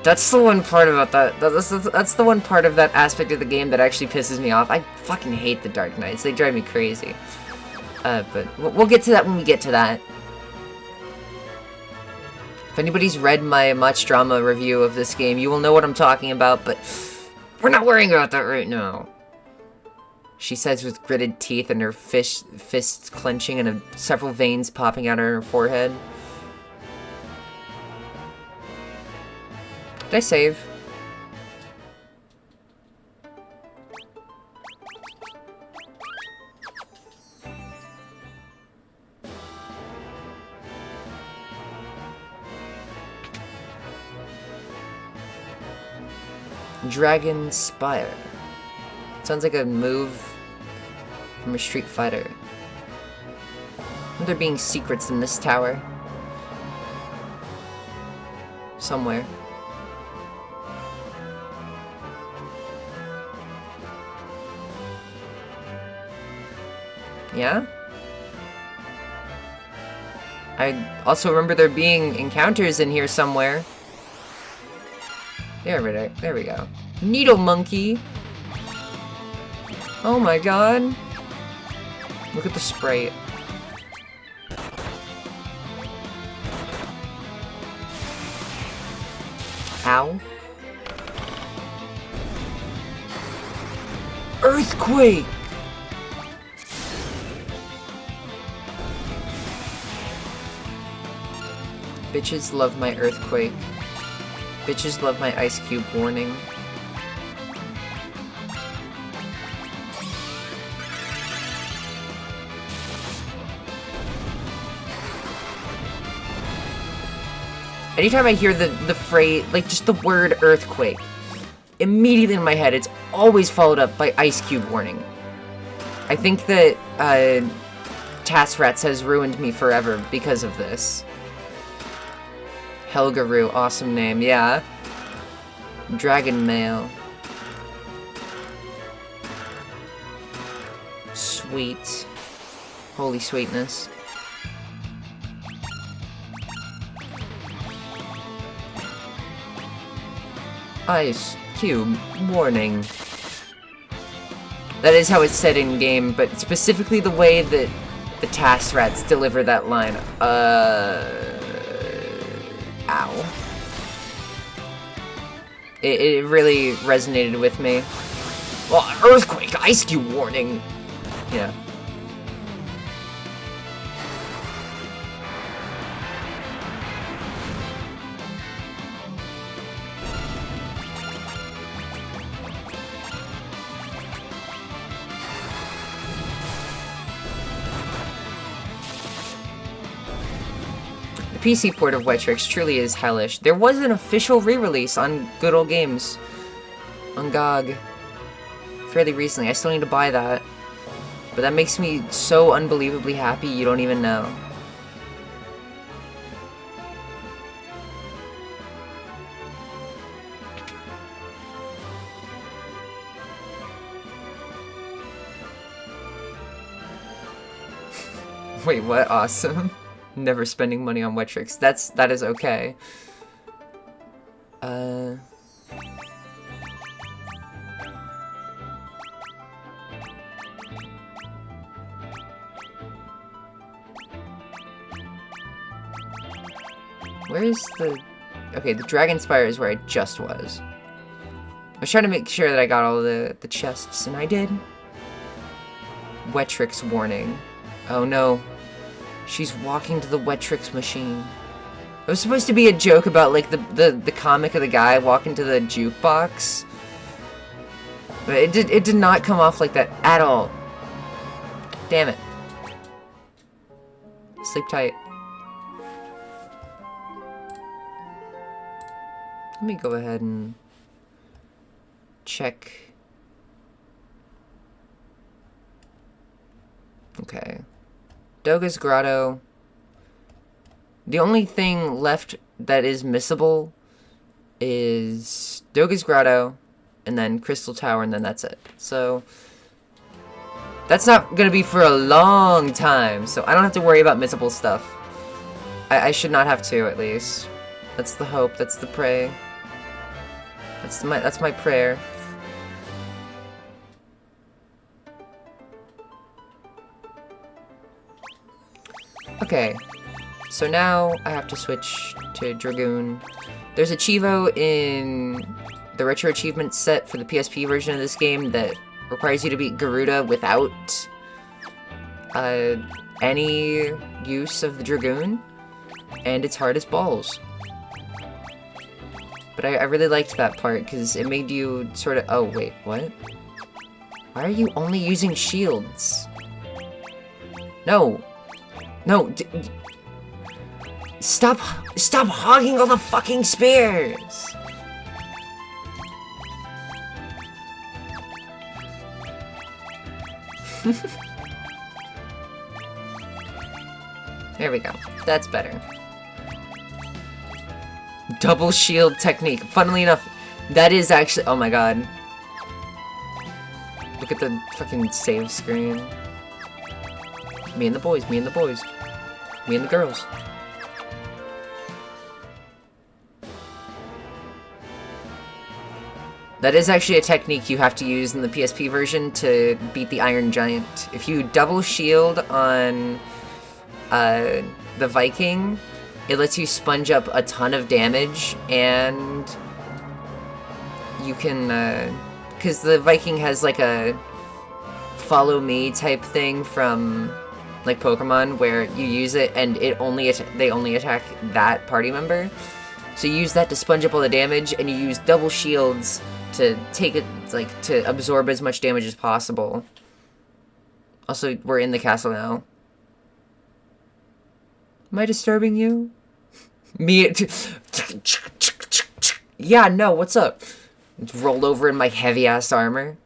That's the one part about that. That's the one part of that aspect of the game that actually pisses me off. I fucking hate the Dark Knights. They drive me crazy. But we'll get to that when we get to that. If anybody's read my Much Drama review of this game, you will know what I'm talking about, but we're not worrying about that right now. She says with gritted teeth and her fists clenching and several veins popping out on her forehead. Did I save? Dragon Spire. Sounds like a move from a Street Fighter. Are there being secrets in this tower? Somewhere. Yeah? I also remember there being encounters in here somewhere. There we go. Needle Monkey! Oh my god! Look at the sprite. Ow. Earthquake! Bitches love my earthquake. Bitches love my ice cube warning. Anytime I hear the phrase, like just the word earthquake, immediately in my head, it's always followed up by ice cube warning. I think that Task Rats has ruined me forever because of this. Helgaroo, awesome name, yeah. Dragon Mail. Sweet. Holy sweetness. Ice cube warning. That is how it's said in game, but specifically the way that the Task Rats deliver that line. Ow. It really resonated with me. Well, earthquake, ice cube warning. Yeah. PC port of Wetrix truly is hellish. There was an official re-release on Good Old Games on GOG fairly recently. I still need to buy that. But that makes me so unbelievably happy you don't even know. Wait, what? Awesome. Never spending money on Wetrix. That is okay. Where's the... Okay, the Dragon Spire is where I just was. I was trying to make sure that I got all the chests, and I did. Wetrix warning. Oh no. She's walking to the Wetrix machine. It was supposed to be a joke about, like, the comic of the guy walking to the jukebox. But it did not come off like that at all. Damn it. Sleep tight. Let me go ahead and check. Okay. Doga's Grotto. The only thing left that is missable is Doga's Grotto, and then Crystal Tower, and then that's it. So, that's not gonna be for a long time, so I don't have to worry about missable stuff. I should not have to, at least. That's the hope, that's the pray. That's my prayer. Okay, so now I have to switch to Dragoon. There's a Chivo in the Retro Achievement set for the PSP version of this game that requires you to beat Garuda without any use of the Dragoon, and it's hard as balls. But I really liked that part, because it made you sort of... Oh, wait, what? Why are you only using shields? No. No, stop hogging all the fucking spears! There we go. That's better. Double shield technique. Funnily enough, that is actually... Oh my god. Look at the fucking save screen. Me and the boys, me and the boys. Me and the girls. That is actually a technique you have to use in the PSP version to beat the Iron Giant. If you double shield on the Viking, it lets you sponge up a ton of damage, and you can, because the Viking has like a follow me type thing from like Pokemon, where you use it and they only attack that party member. So you use that to sponge up all the damage, and you use double shields to take it, like, to absorb as much damage as possible. Also, we're in the castle now. Am I disturbing you? Me. Yeah, no, what's up? Roll over in my heavy-ass armor.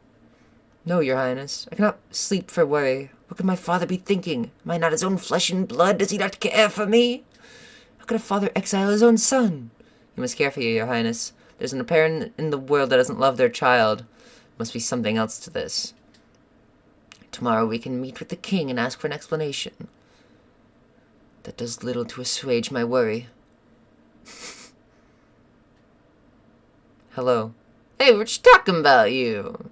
No, your highness. I cannot sleep for worry. What could my father be thinking? Am I not his own flesh and blood? Does he not care for me? How could a father exile his own son? He must care for you, your highness. There's an parent in the world that doesn't love their child. Must be something else to this. Tomorrow we can meet with the king and ask for an explanation. That does little to assuage my worry. Hello. Hey, we're just talking about you.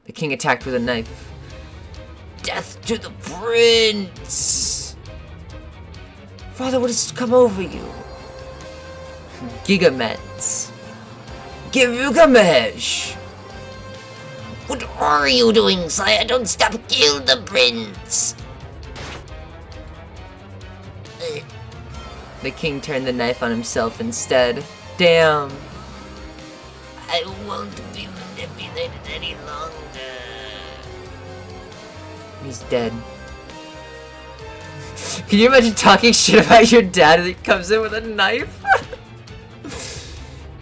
The king attacked with a knife. Death to the prince! Father, what has come over you? Gigamets. Girugamesh! What are you doing, sire? Don't stop! Kill the prince! The king turned the knife on himself instead. Damn. I won't be manipulated any longer. He's dead. Can you imagine talking shit about your dad and he comes in with a knife?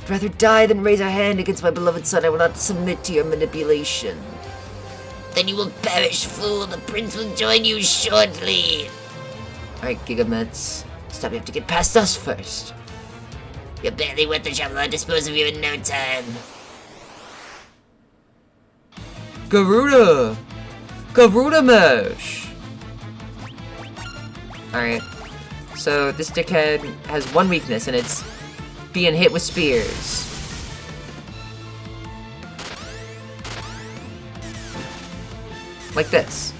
I'd rather die than raise a hand against my beloved son. I will not submit to your manipulation. Then you will perish, fool. The prince will join you shortly. Alright, Gigamets. Stop, you have to get past us first. You're barely worth the shovel. I'll dispose of you in no time. Garuda! Garuda Mesh! Alright. So, this dickhead has one weakness, and it's being hit with spears. Like this.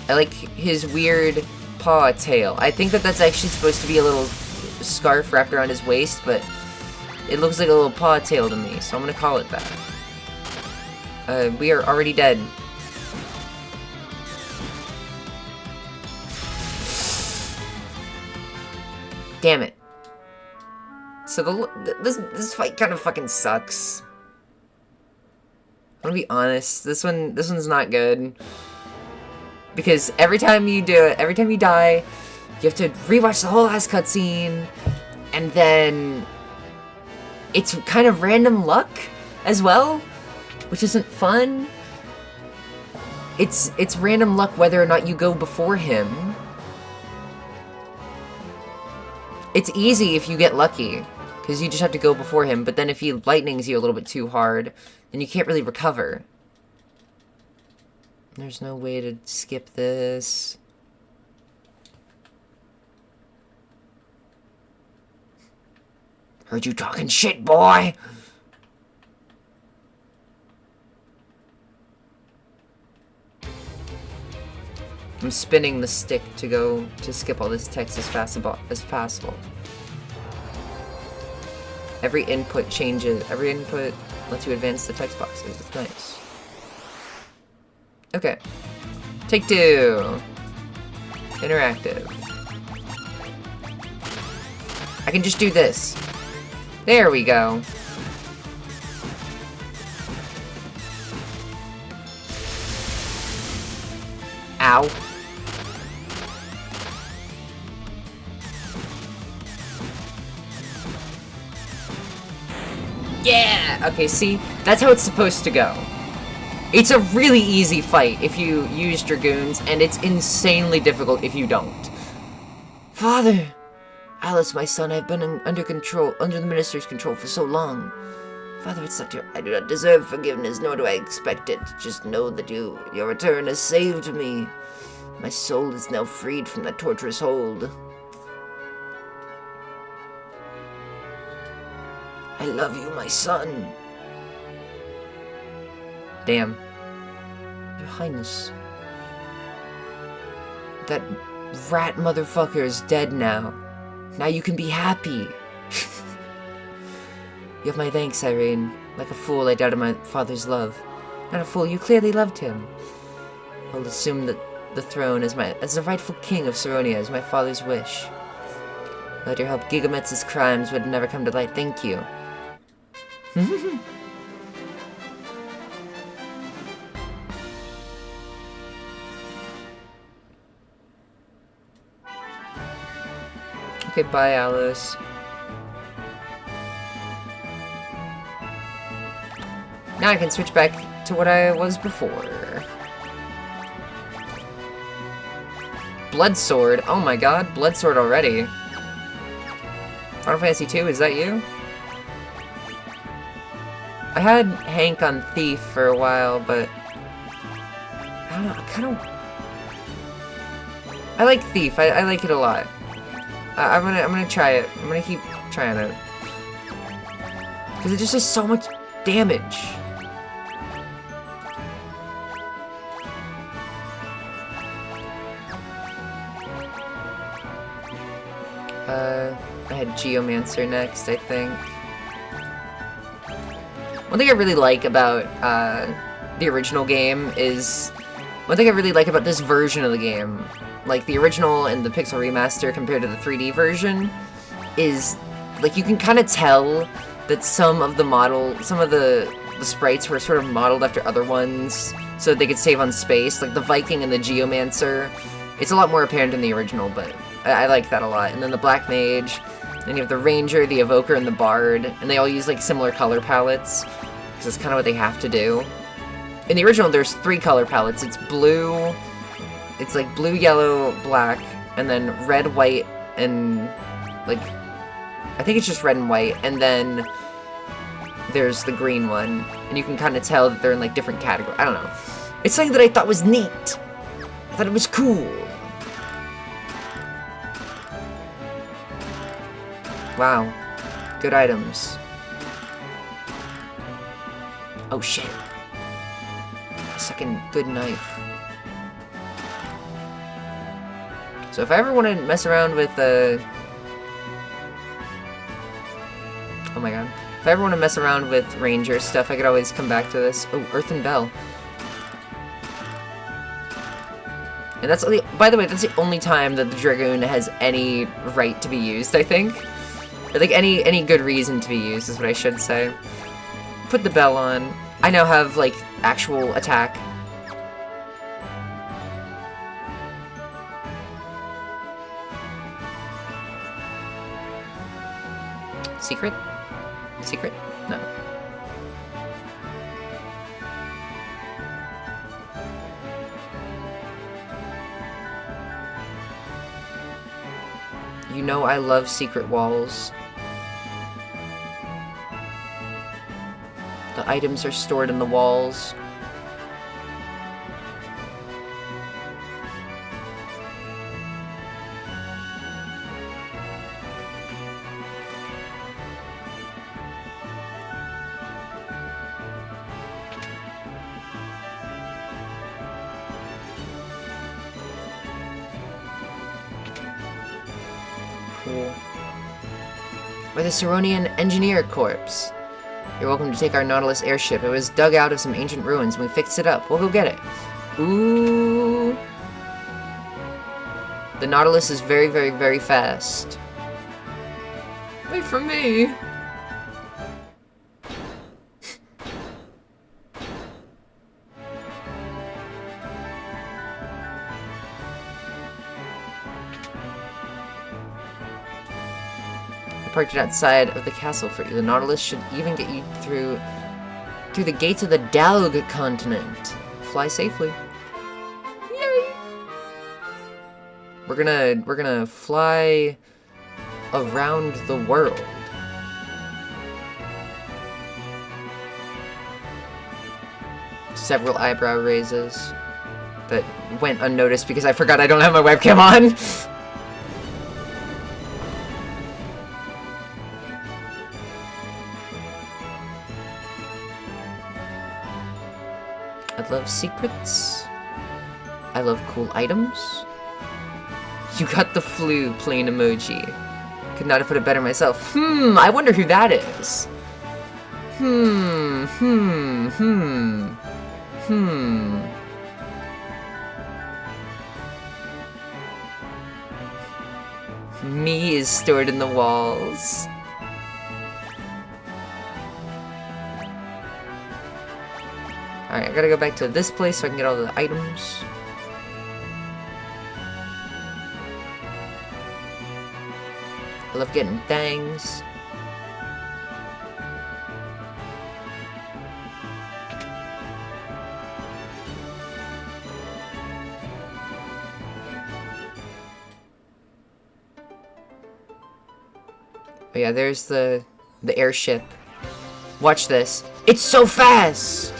I like his weird paw tail. I think that that's actually supposed to be a little scarf wrapped around his waist, but it looks like a little paw tail to me, so I'm gonna call it that. We are already dead. Damn it. So this fight kind of fucking sucks. I'm gonna be honest. This one's not good. Because every time you do it, every time you die, you have to rewatch the whole last cutscene, and then it's kind of random luck as well, which isn't fun. It's random luck whether or not you go before him. It's easy if you get lucky, because you just have to go before him, but then if he lightnings you a little bit too hard, then you can't really recover. There's no way to skip this. Heard you talking shit, boy! I'm spinning the stick to skip all this text as fast as possible. Every input lets you advance the text boxes. It's nice. Okay. Take 2. Interactive. I can just do this. There we go. Ow. Yeah! Okay, see? That's how it's supposed to go. It's a really easy fight if you use Dragoons, and it's insanely difficult if you don't. Father! Alice, my son, I've been under the Minister's control for so long. Father, I do not deserve forgiveness, nor do I expect it. Just know that your return has saved me. My soul is now freed from that torturous hold. I love you, my son. Damn. Your Highness. That rat motherfucker is dead now. Now you can be happy. You have my thanks, Irene. Like a fool, I doubted my father's love. Not a fool, you clearly loved him. I'll assume that the throne as the rightful king of Saronia is my father's wish. Without your help, Gigametz's crimes would never come to light. Thank you. Okay, bye, Alice. Now I can switch back to what I was before. Bloodsword. Oh my god, Bloodsword already. Final Fantasy II, is that you? I had Hank on Thief for a while, but I don't know, I like Thief. I like it a lot. I'm gonna try it. I'm gonna keep trying it. Because it just does so much damage. I had Geomancer next, I think. One thing I really like about the original game is... One thing I really like about this version of the game, like the original and the Pixel Remaster compared to the 3D version, is like you can kind of tell that some of the sprites were sort of modeled after other ones so that they could save on space. Like the Viking and the Geomancer, it's a lot more apparent in the original, but I like that a lot. And then the Black Mage, and you have the Ranger, the Evoker, and the Bard, and they all use like similar color palettes, because that's kind of what they have to do. In the original, there's 3 color palettes. It's blue, it's like blue, yellow, black, and then red, white, and like, I think it's just red and white, and then there's the green one, and you can kind of tell that they're in like different categories. I don't know. It's something that I thought was neat. I thought it was cool. Wow. Good items. Oh shit. A second good knife. So if I ever want to mess around with oh my god. If I ever want to mess around with Ranger stuff, I could always come back to this. Oh, Earthen Bell. And that's the, by the way, that's the only time that the Dragoon has any right to be used, I think. Or like any good reason to be used is what I should say. Put the bell on. I now have like actual attack. Secret? Secret? No. You know I love secret walls. The items are stored in the walls. Cool. We're the Ceronian Engineer Corps. You're welcome to take our Nautilus airship. It was dug out of some ancient ruins and we fixed it up. We'll go get it. Ooh. The Nautilus is very, very, very fast. Wait for me. Parked it outside of the castle for you. The Nautilus should even get you through the gates of the Dalg continent. Fly safely. Yay! We're gonna fly around the world. Several eyebrow raises that went unnoticed because I forgot I don't have my webcam on. I love secrets. I love cool items. You got the flu, plain emoji. Could not have put it better myself. I wonder who that is. Me is stored in the walls. Alright, I gotta go back to this place so I can get all the items. I love getting things. Oh yeah, there's the airship. Watch this. It's so fast!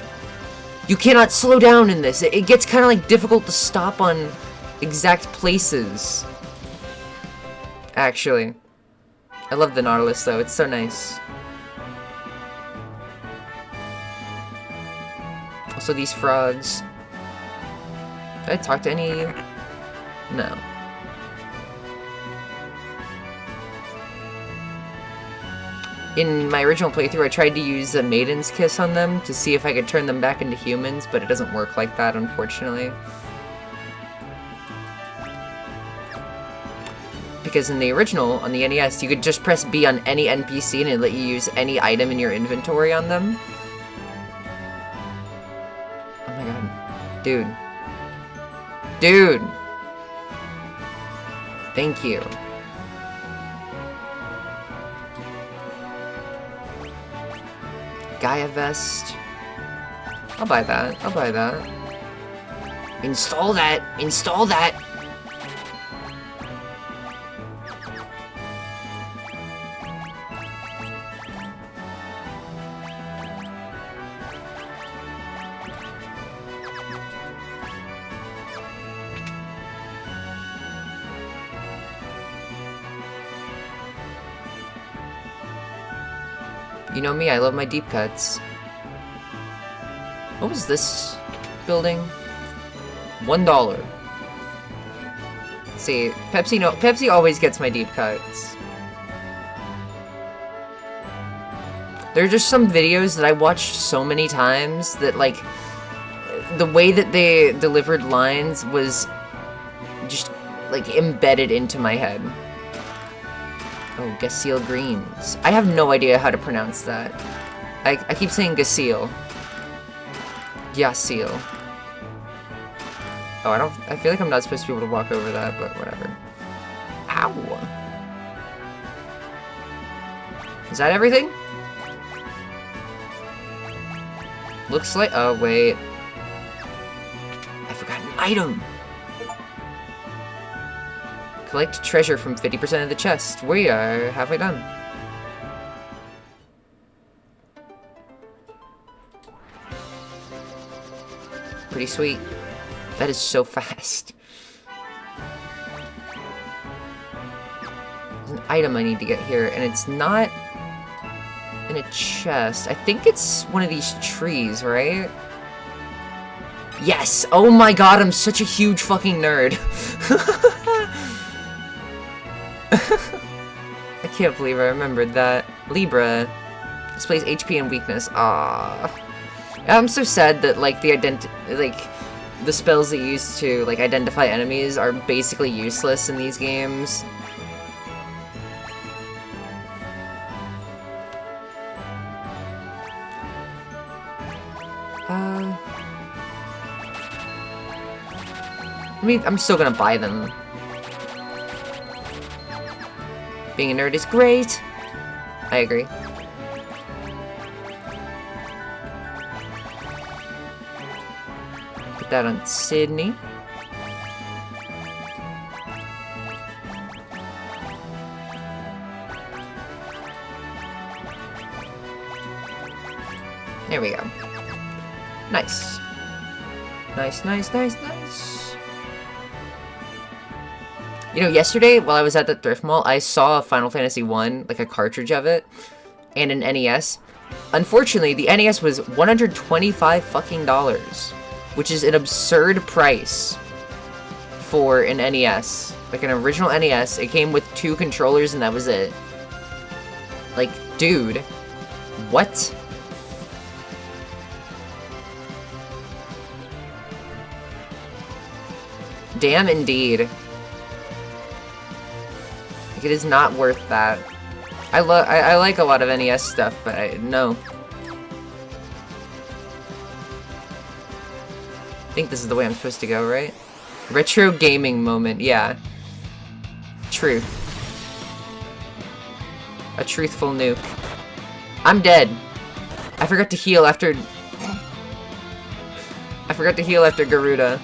You cannot slow down in this. It gets kind of like difficult to stop on exact places. Actually. I love the Nautilus though, it's so nice. Also these frogs. Did I talk to any of you? No. In my original playthrough, I tried to use a Maiden's Kiss on them to see if I could turn them back into humans, but it doesn't work like that, unfortunately. Because in the original, on the NES, you could just press B on any NPC and it let you use any item in your inventory on them. Oh my god. Dude. Dude! Thank you. Gaia vest. I'll buy that. I'll buy that. Install that! Install that! You know me, I love my deep cuts. What was this building? $1. See, Pepsi always gets my deep cuts. There are just some videos that I watched so many times that, like, the way that they delivered lines was just, like, embedded into my head. Oh, Gacile Greens. I have no idea how to pronounce that. I keep saying Gacile. Gacile. Oh, I feel like I'm not supposed to be able to walk over that, but whatever. Ow! Is that everything? Looks like... Oh, wait. I forgot an item! Collect treasure from 50% of the chest. We are halfway done. Pretty sweet. That is so fast. There's an item I need to get here, and it's not in a chest. I think it's one of these trees, right? Yes! Oh my god, I'm such a huge fucking nerd. I can't believe I remembered that. Libra displays HP and weakness. Ah, I'm so sad that like the spells they use to like identify enemies are basically useless in these games. I mean, I'm still gonna buy them. Being a nerd is great. I agree. Put that on Sydney. There we go. Nice. Nice, nice, nice, nice. You know, yesterday, while I was at the thrift mall, I saw a Final Fantasy 1, like a cartridge of it, and an NES. Unfortunately, the NES was $125 fucking dollars, which is an absurd price for an NES. Like an original NES, it came with 2 controllers and that was it. Like, dude, what? Damn, indeed. It is not worth that. I like a lot of NES stuff, but no. I think this is the way I'm supposed to go, right? Retro gaming moment, yeah. Truth. A truthful nuke. I'm dead. I forgot to heal after... I forgot to heal after Garuda.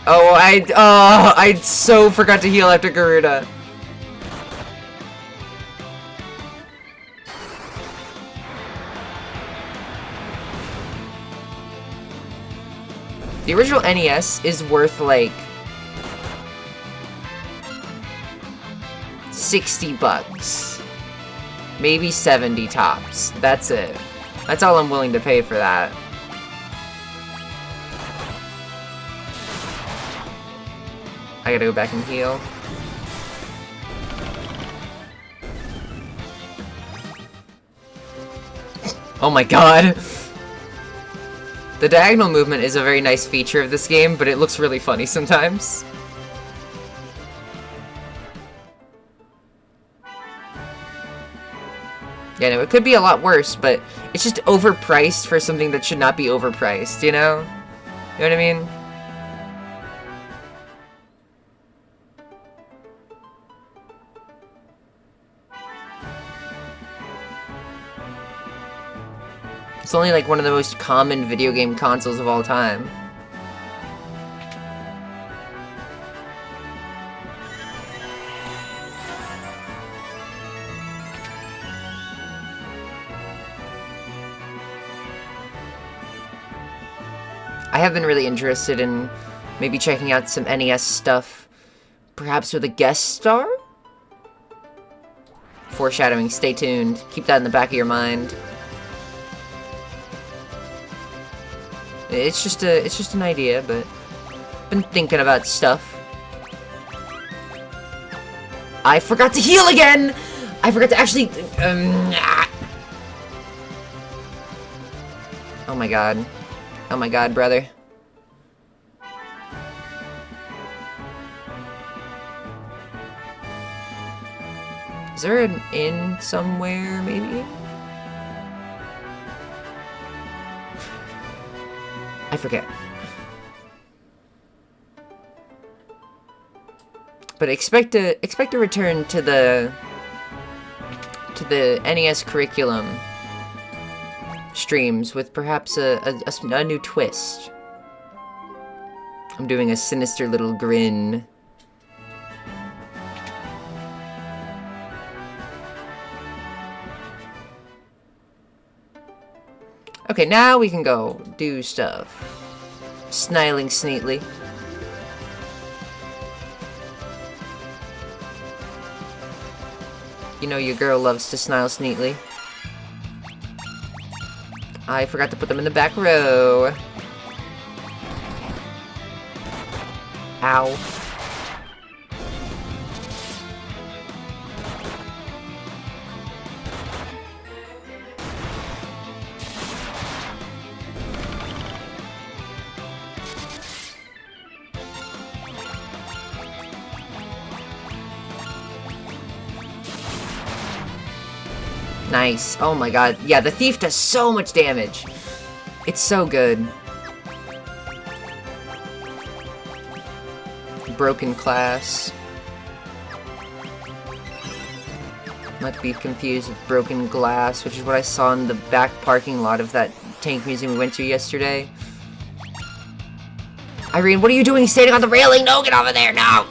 Oh, I so forgot to heal after Garuda. The original NES is worth, like, 60 bucks. Maybe 70 tops. That's it. That's all I'm willing to pay for that. I gotta go back and heal. Oh my god! The diagonal movement is a very nice feature of this game, but it looks really funny sometimes. Yeah, no, it could be a lot worse, but it's just overpriced for something that should not be overpriced, you know? You know what I mean? It's only like one of the most common video game consoles of all time. I have been really interested in maybe checking out some NES stuff, perhaps with a guest star? Foreshadowing, stay tuned. Keep that in the back of your mind. It's just an idea, but I've been thinking about stuff. I forgot to heal again! I forgot to actually... Oh my god. Oh my god, brother. Is there an inn somewhere, maybe? I forget. But expect a return to the the NES curriculum streams with perhaps a new twist. I'm doing a sinister little grin. Okay, now we can go do stuff. Sniling sneetly. You know your girl loves to snile sneetly. I forgot to put them in the back row. Ow. Nice. Oh my god. Yeah, the thief does so much damage. It's so good. Broken class. Not to be confused with broken glass, which is what I saw in the back parking lot of that tank museum we went to yesterday. Irene, what are you doing standing on the railing? No, get off of there, no!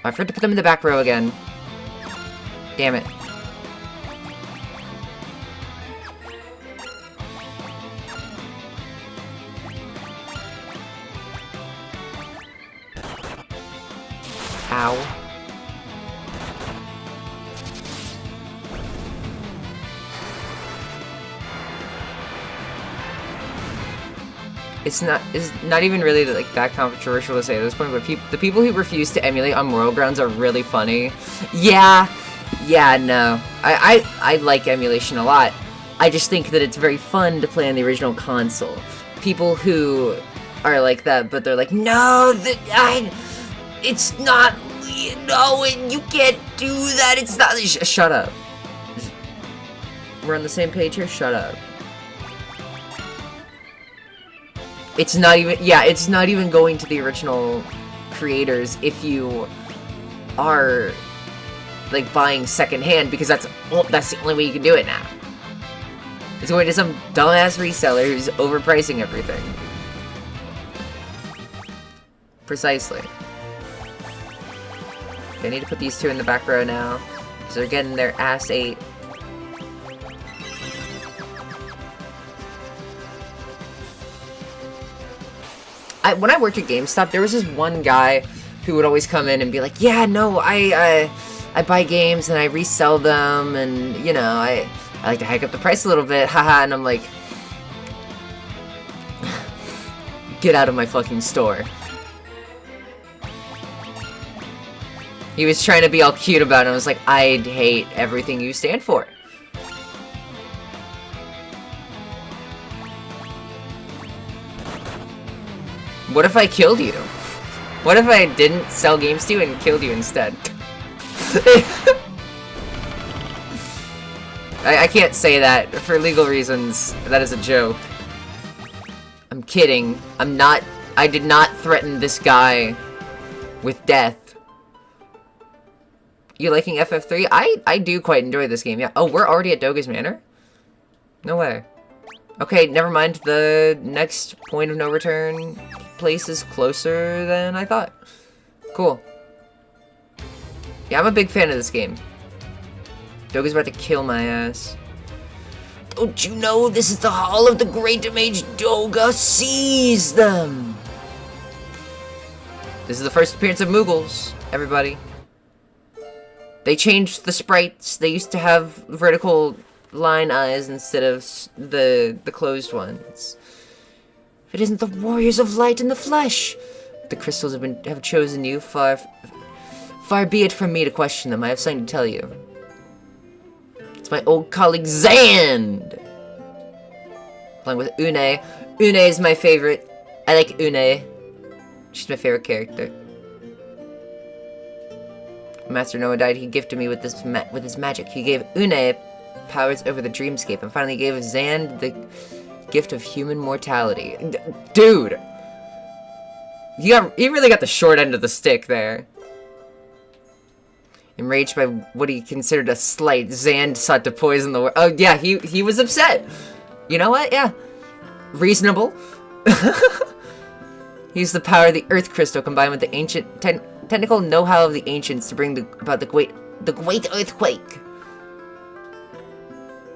I forgot to put them in the back row again. Damn it. Ow. It's not even really like that controversial to say at this point, but the people who refuse to emulate on moral grounds are really funny. Yeah, no. I like emulation a lot. I just think that it's very fun to play on the original console. People who are like that, but they're like, no, it's not, no, you can't do that, it's not, shut up. We're on the same page here? Shut up. It's not even, yeah, it's not even going to the original creators if you are like buying secondhand, because that's the only way you can do it now. It's going to some dumbass reseller who's overpricing everything. Precisely. Okay, I need to put these two in the back row now, because they're getting their ass ate. When I worked at GameStop, there was this one guy who would always come in and be like, yeah, no, I buy games and I resell them, and, you know, I like to hike up the price a little bit, haha, and I'm like, get out of my fucking store. He was trying to be all cute about it, and I was like, I hate everything you stand for. What if I killed you? What if I didn't sell games to you and killed you instead? I can't say that. For legal reasons, that is a joke. I'm kidding. I did not threaten this guy with death. You liking FF3? I do quite enjoy this game, yeah. Oh, we're already at Doga's Manor? No way. Okay, never mind. The next point of no return place is closer than I thought. Cool. Yeah, I'm a big fan of this game. Doga's about to kill my ass. Don't you know this is the Hall of the Great Mage Doga? Seize them! This is the first appearance of Moogles, everybody. They changed the sprites. They used to have vertical line eyes instead of the closed ones. If it isn't the warriors of light in the flesh! The crystals have chosen you. Far be it from me to question them. I have something to tell you. It's my old colleague Zand! Along with Une. Une is my favorite. I like Une. She's my favorite character. Master Noah died. He gifted me with his magic. He gave Une powers over the dreamscape, and finally gave Zand the gift of human mortality. Dude! You really got the short end of the stick there. Enraged by what he considered a slight, Zand sought to poison the world. Oh, yeah, he was upset. You know what? Yeah. Reasonable. He used the power of the Earth Crystal combined with the ancient technical know-how of the ancients to bring about the great earthquake.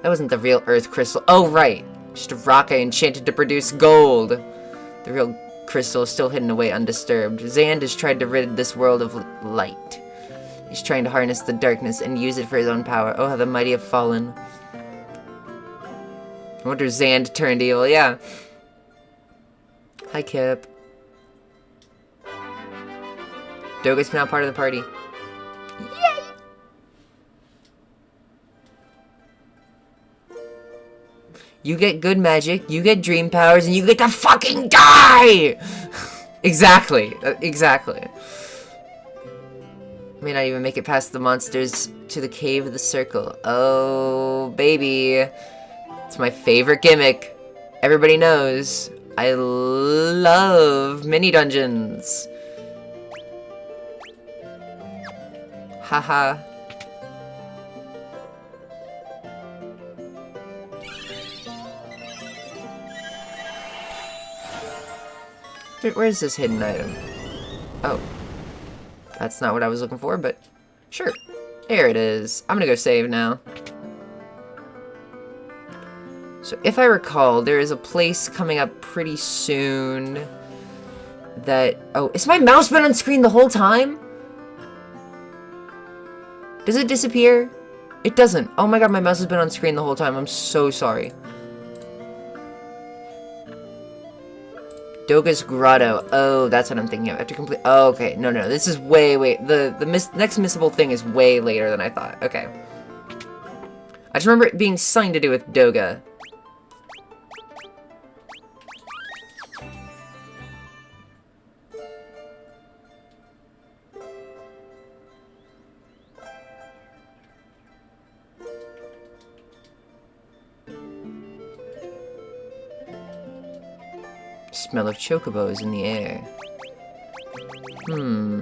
That wasn't the real Earth Crystal. Oh, right. Just a rock I enchanted to produce gold. The real crystal is still hidden away undisturbed. Zand has tried to rid this world of light. He's trying to harness the darkness and use it for his own power. Oh, how the mighty have fallen. I wonder if Zand turned evil. Yeah. Hi, Kip. Doga's now part of the party. Yay! You get good magic, you get dream powers, and you get to fucking die! Exactly. Exactly. May not even make it past the monsters to the cave of the circle. Oh, baby. It's my favorite gimmick. Everybody knows. I love mini dungeons. Haha. Where's this hidden item? Oh. That's not what I was looking for, but sure. There it is. I'm gonna go save now. So if I recall, there is a place coming up pretty soon that... Oh, has my mouse been on screen the whole time? Does it disappear? It doesn't. Oh my god, my mouse has been on screen the whole time. I'm so sorry. Doga's Grotto. Oh, that's what I'm thinking of. I have to complete... Oh, okay. No, no. This is way... The next missable thing is way later than I thought. Okay. I just remember it being something to do with Doga. Smell of chocobos in the air. Do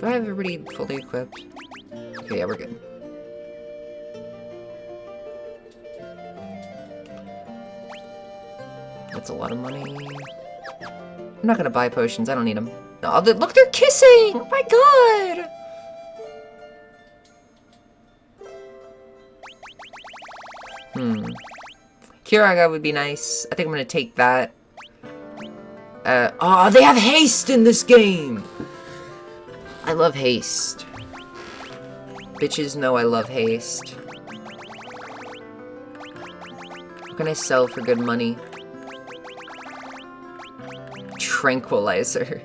I have everybody fully equipped? Okay, yeah, we're good. That's a lot of money. I'm not gonna buy potions, I don't need them. Oh, look, they're kissing! Oh my god! Kiraga would be nice. I think I'm gonna take that. Oh, they have haste in this game! I love haste. Bitches know I love haste. What can I sell for good money? Tranquilizer.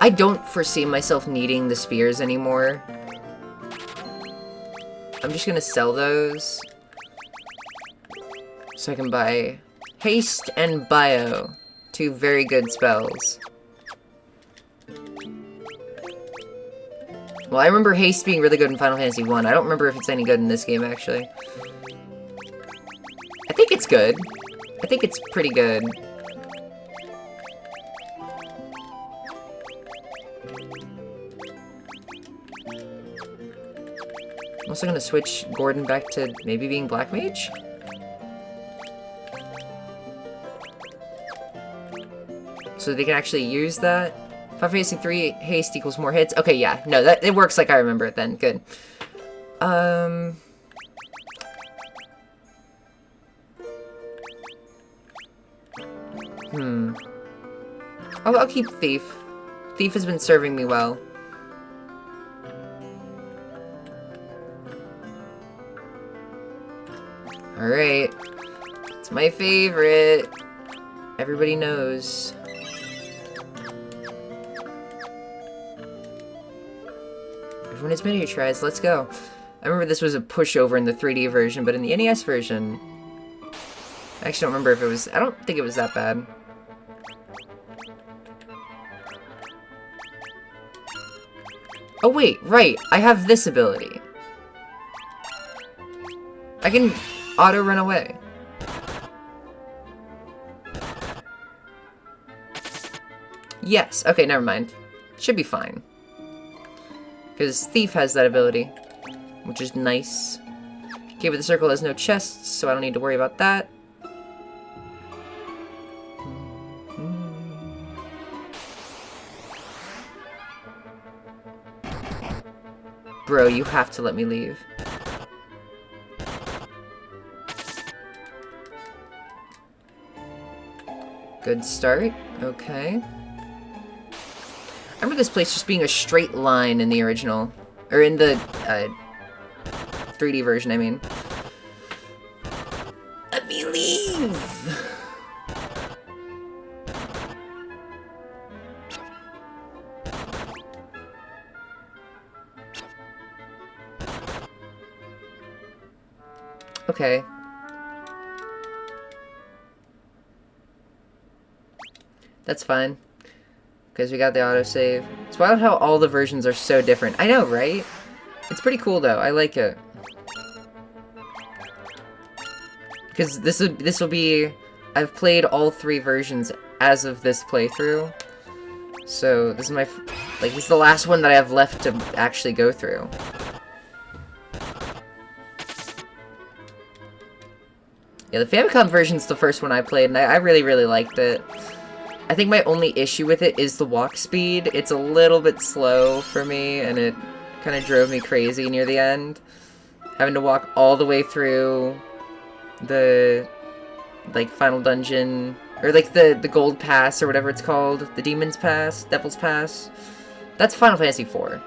I don't foresee myself needing the spears anymore. I'm just gonna sell those. So I can buy Haste and Bio. Two very good spells. Well, I remember Haste being really good in Final Fantasy 1. I don't remember if it's any good in this game, actually. I think it's good. I think it's pretty good. I'm also gonna switch Gordon back to maybe being Black Mage? So they can actually use that. Final Fantasy 3 haste equals more hits. Okay, yeah. No, that it works like I remember it then. Good. I'll keep Thief. Thief has been serving me well. Alright. It's my favorite. Everybody knows. Everyone has many tries. Let's go. I remember this was a pushover in the 3D version, but in the NES version... I actually don't remember if it was... I don't think it was that bad. Oh wait, right, I have this ability. I can auto run away. Yes, okay, never mind. Should be fine. Because Thief has that ability, which is nice. Okay, but the circle has no chests, so I don't need to worry about that. Bro, you have to let me leave. Good start. Okay. I remember this place just being a straight line in the original. Or in the 3D version, I mean. Let me leave! Okay. That's fine. Because we got the autosave. It's wild how all the versions are so different. I know, right? It's pretty cool, though. I like it. Because this will be... I've played all 3 versions as of this playthrough. So, this is my... Like, this is the last one that I have left to actually go through. Yeah, the Famicom version's the first one I played, and I really, really liked it. I think my only issue with it is the walk speed. It's a little bit slow for me, and it kind of drove me crazy near the end. Having to walk all the way through the, like, final dungeon, or, like, the gold pass, or whatever it's called. The Demon's Pass, Devil's Pass. That's Final Fantasy IV.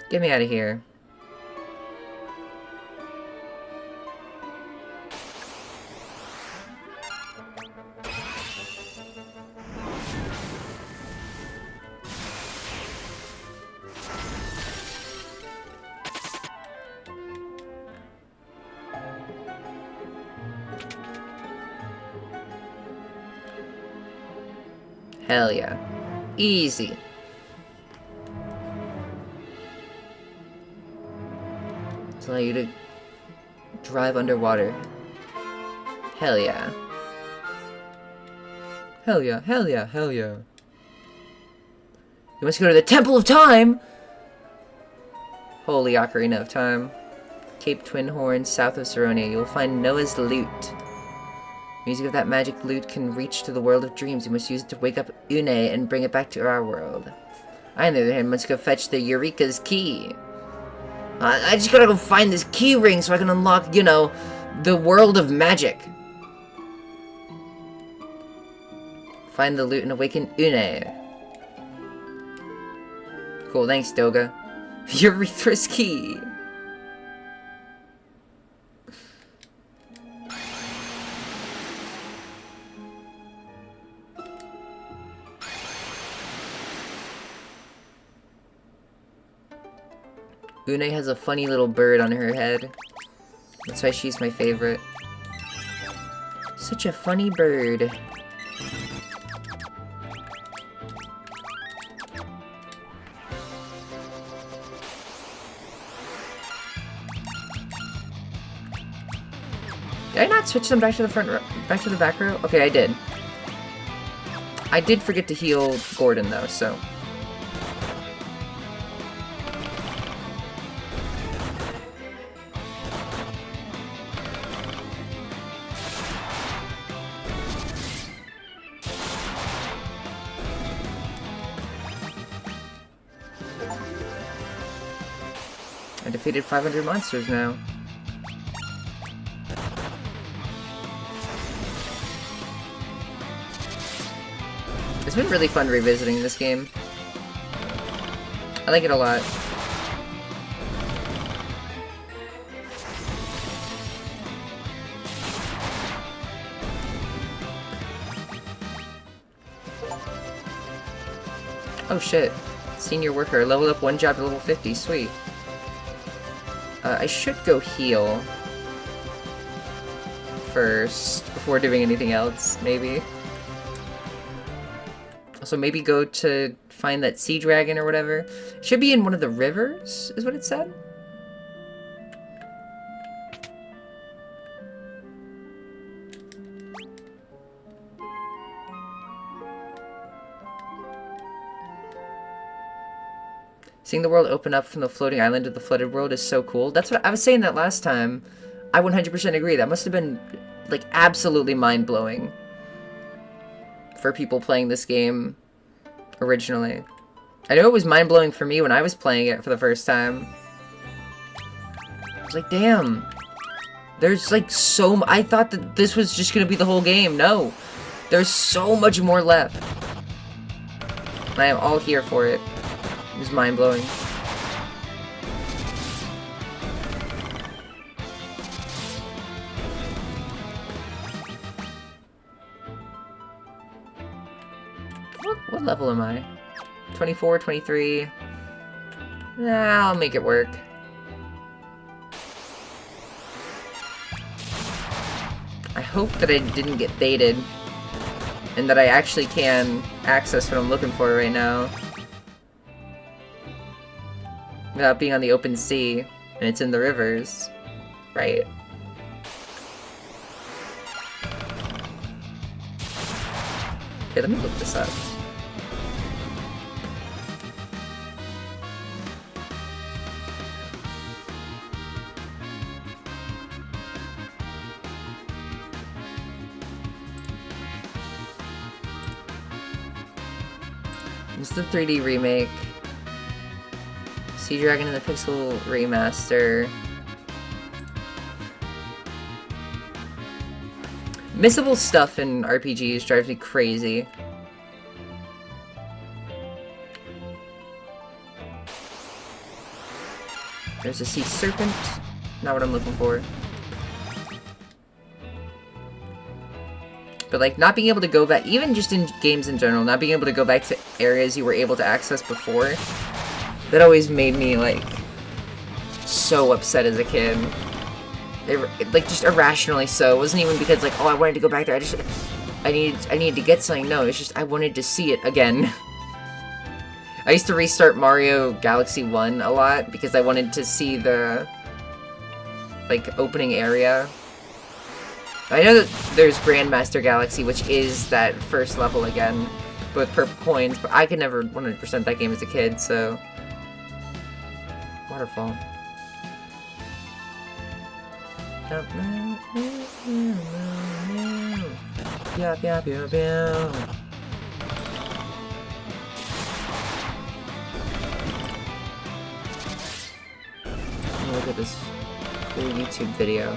Get me out of here. Hell yeah. Easy. To allow you to drive underwater. Hell yeah. Hell yeah, hell yeah, hell yeah. You must go to the Temple of Time! Holy Ocarina of Time. Cape Twin Horns, south of Saronia. You will find Noah's lute. Music of that magic lute can reach to the world of dreams. You must use it to wake up Une and bring it back to our world. I, on the other hand, must go fetch the Eureka's key. I just gotta go find this key ring so I can unlock, you know, the world of magic. Find the lute and awaken Une. Cool, thanks, Doga. Urethra's key. Une has a funny little bird on her head. That's why she's my favorite. Such a funny bird. Did I not switch them back to the back to the back row? Okay, I did. I did forget to heal Gordon though, so. I defeated 500 monsters now. It's been really fun revisiting this game. I like it a lot. Oh shit. Senior worker. Level up 1 job to level 50. Sweet. I should go heal first before doing anything else, maybe. So maybe go to find that sea dragon or whatever. It should be in one of the rivers, is what it said. Seeing the world open up from the floating island to the flooded world is so cool. That's what I was saying that last time. I 100% agree. That must have been, like, absolutely mind-blowing for people playing this game originally. I know it was mind-blowing for me when I was playing it for the first time. I was like, damn. There's, like, I thought that this was just gonna be the whole game. No. There's so much more left. And I am all here for it. It was mind-blowing. What level am I? 24, 23. Nah, I'll make it work. I hope that I didn't get baited. And that I actually can access what I'm looking for right now. Without being on the open sea. And it's in the rivers. Right? Okay, let me look this up. This is the 3D remake. Sea Dragon in the Pixel Remaster. Missable stuff in RPGs drives me crazy. There's a sea serpent. Not what I'm looking for. But, like, not being able to go back, even just in games in general, not being able to go back to areas you were able to access before, that always made me, like, so upset as a kid. Like, just irrationally so. It wasn't even because, like, oh, I wanted to go back there. I needed to get something. No, it's just I wanted to see it again. I used to restart Mario Galaxy 1 a lot because I wanted to see the, like, opening area. I know that there's Grandmaster Galaxy, which is that first level again, with purple coins, but I could never 100% that game as a kid, so... Waterfall. Yap, yap, yap, yap. Look at this cool YouTube video.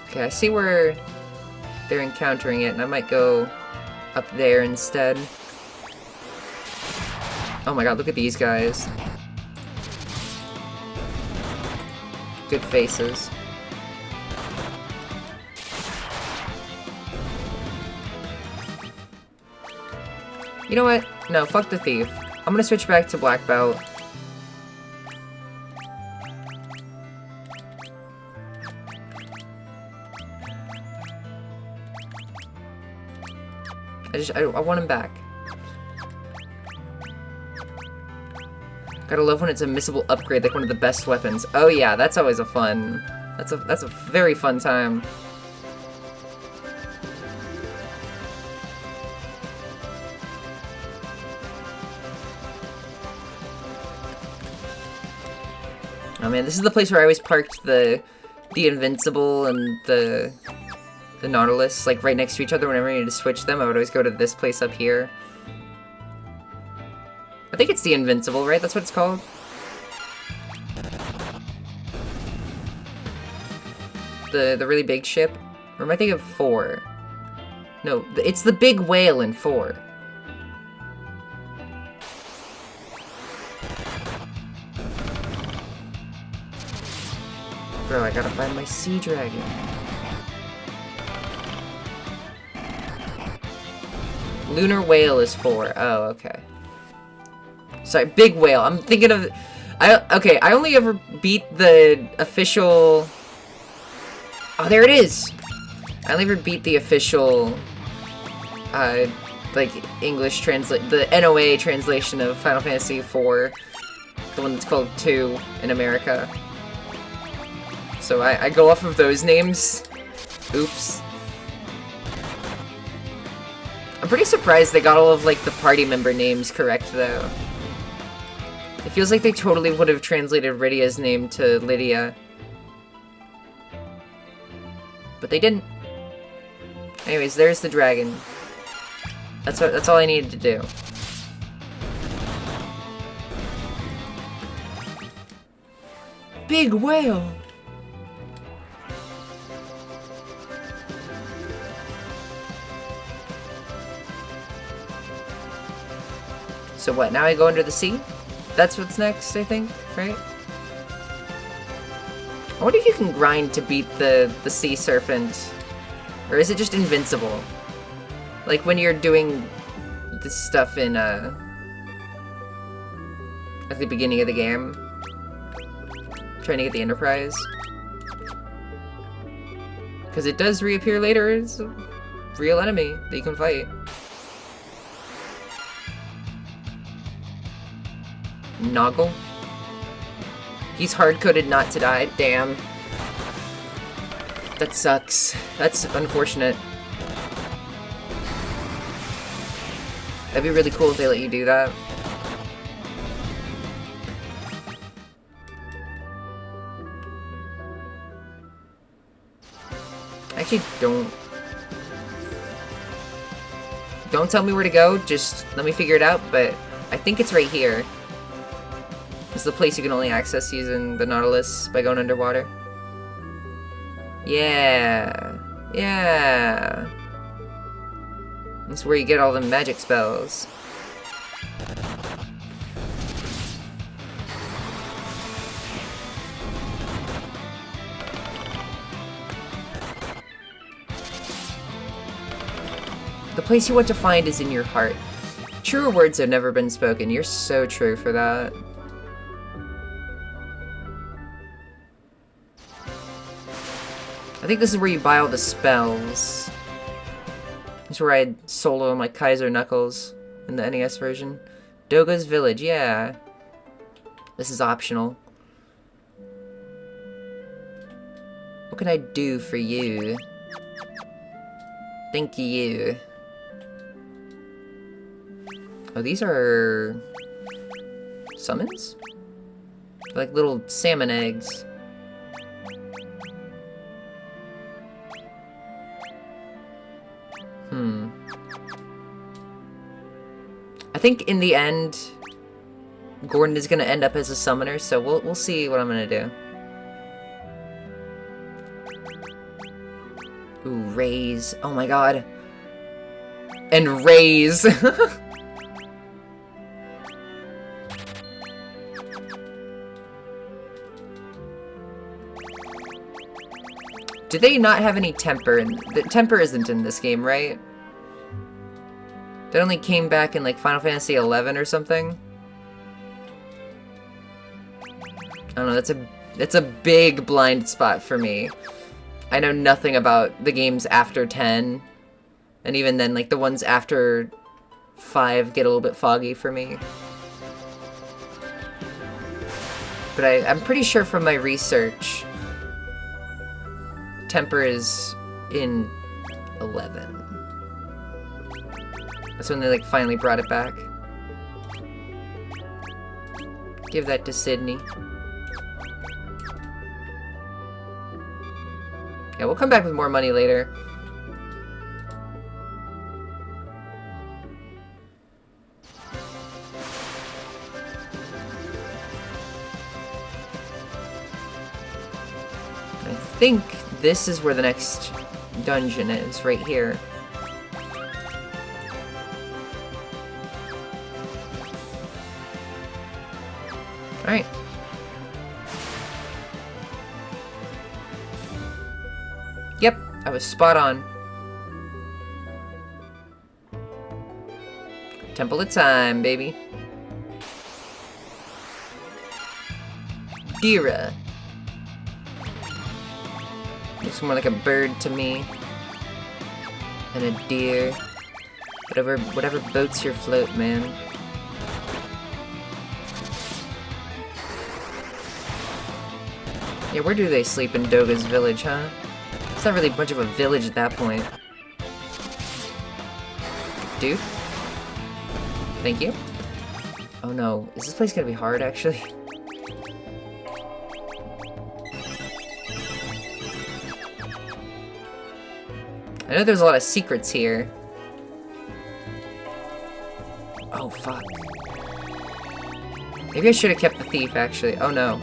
Okay, I see where they're encountering it, and I might go up there instead. Oh my god, look at these guys. Good faces. You know what? No, fuck the thief. I'm gonna switch back to black belt. I want him back. Gotta love when it's a missable upgrade, like one of the best weapons. Oh yeah, that's always a fun... That's a very fun time. Oh man, this is the place where I always parked the Invincible and the Nautilus, like, right next to each other. Whenever I needed to switch them, I would always go to this place up here. I think it's the Invincible, right? That's what it's called? The really big ship? Or am I thinking of 4? No, it's the big whale in 4. Bro, I gotta find my sea dragon. Lunar whale is 4. Oh, okay. Sorry, Big Whale. I'm thinking of... Okay, I only ever beat the official... Oh, there it is! I only ever beat the official... like, English translate... The NOA translation of Final Fantasy IV. The one that's called 2 in America. So I go off of those names. Oops. I'm pretty surprised they got all of, like, the party member names correct, though. It feels like they totally would have translated Rydia's name to Lydia. But they didn't. Anyways, there's the dragon. That's all I needed to do. Big whale! So what, now I go under the sea? That's what's next, I think, right? I wonder if you can grind to beat the sea serpent. Or is it just invincible? Like when you're doing this stuff in, at the beginning of the game. Trying to get the Enterprise. Because it does reappear later as a real enemy that you can fight. Noggle. He's hard-coded not to die. Damn. That sucks. That's unfortunate. That'd be really cool if they let you do that. Actually, don't tell me where to go, just let me figure it out, but I think it's right here. It's the place you can only access using the Nautilus by going underwater. Yeah. Yeah. That's where you get all the magic spells. The place you want to find is in your heart. Truer words have never been spoken. You're so true for that. I think this is where you buy all the spells. This is where I solo my Kaiser Knuckles in the NES version. Doga's Village, yeah. This is optional. What can I do for you? Thank you. Oh, these are... summons? Like little salmon eggs. I think in the end, Gordon is gonna end up as a summoner, so we'll see what I'm gonna do. Ooh, raise. Oh my god. And raise. Do they not have any temper? The temper isn't in this game, right? That only came back in like Final Fantasy 11 or something. I don't know, that's a big blind spot for me. I know nothing about the games after 10. And even then, like the ones after 5 get a little bit foggy for me. But I'm pretty sure from my research, temper is in 11. That's when they like finally brought it back. Give that to Sydney. Yeah, we'll come back with more money later. I think this is where the next dungeon is, right here. Alright. Yep, I was spot on. Temple of Time, baby. deera. Looks more like a bird to me. And a deer. Whatever boats your float, man. Yeah, where do they sleep in Doga's village, huh? It's not really much of a village at that point. Dude? Thank you. Oh no, is this place gonna be hard, actually? I know there's a lot of secrets here. Oh, fuck. Maybe I should have kept the thief, actually. Oh, no.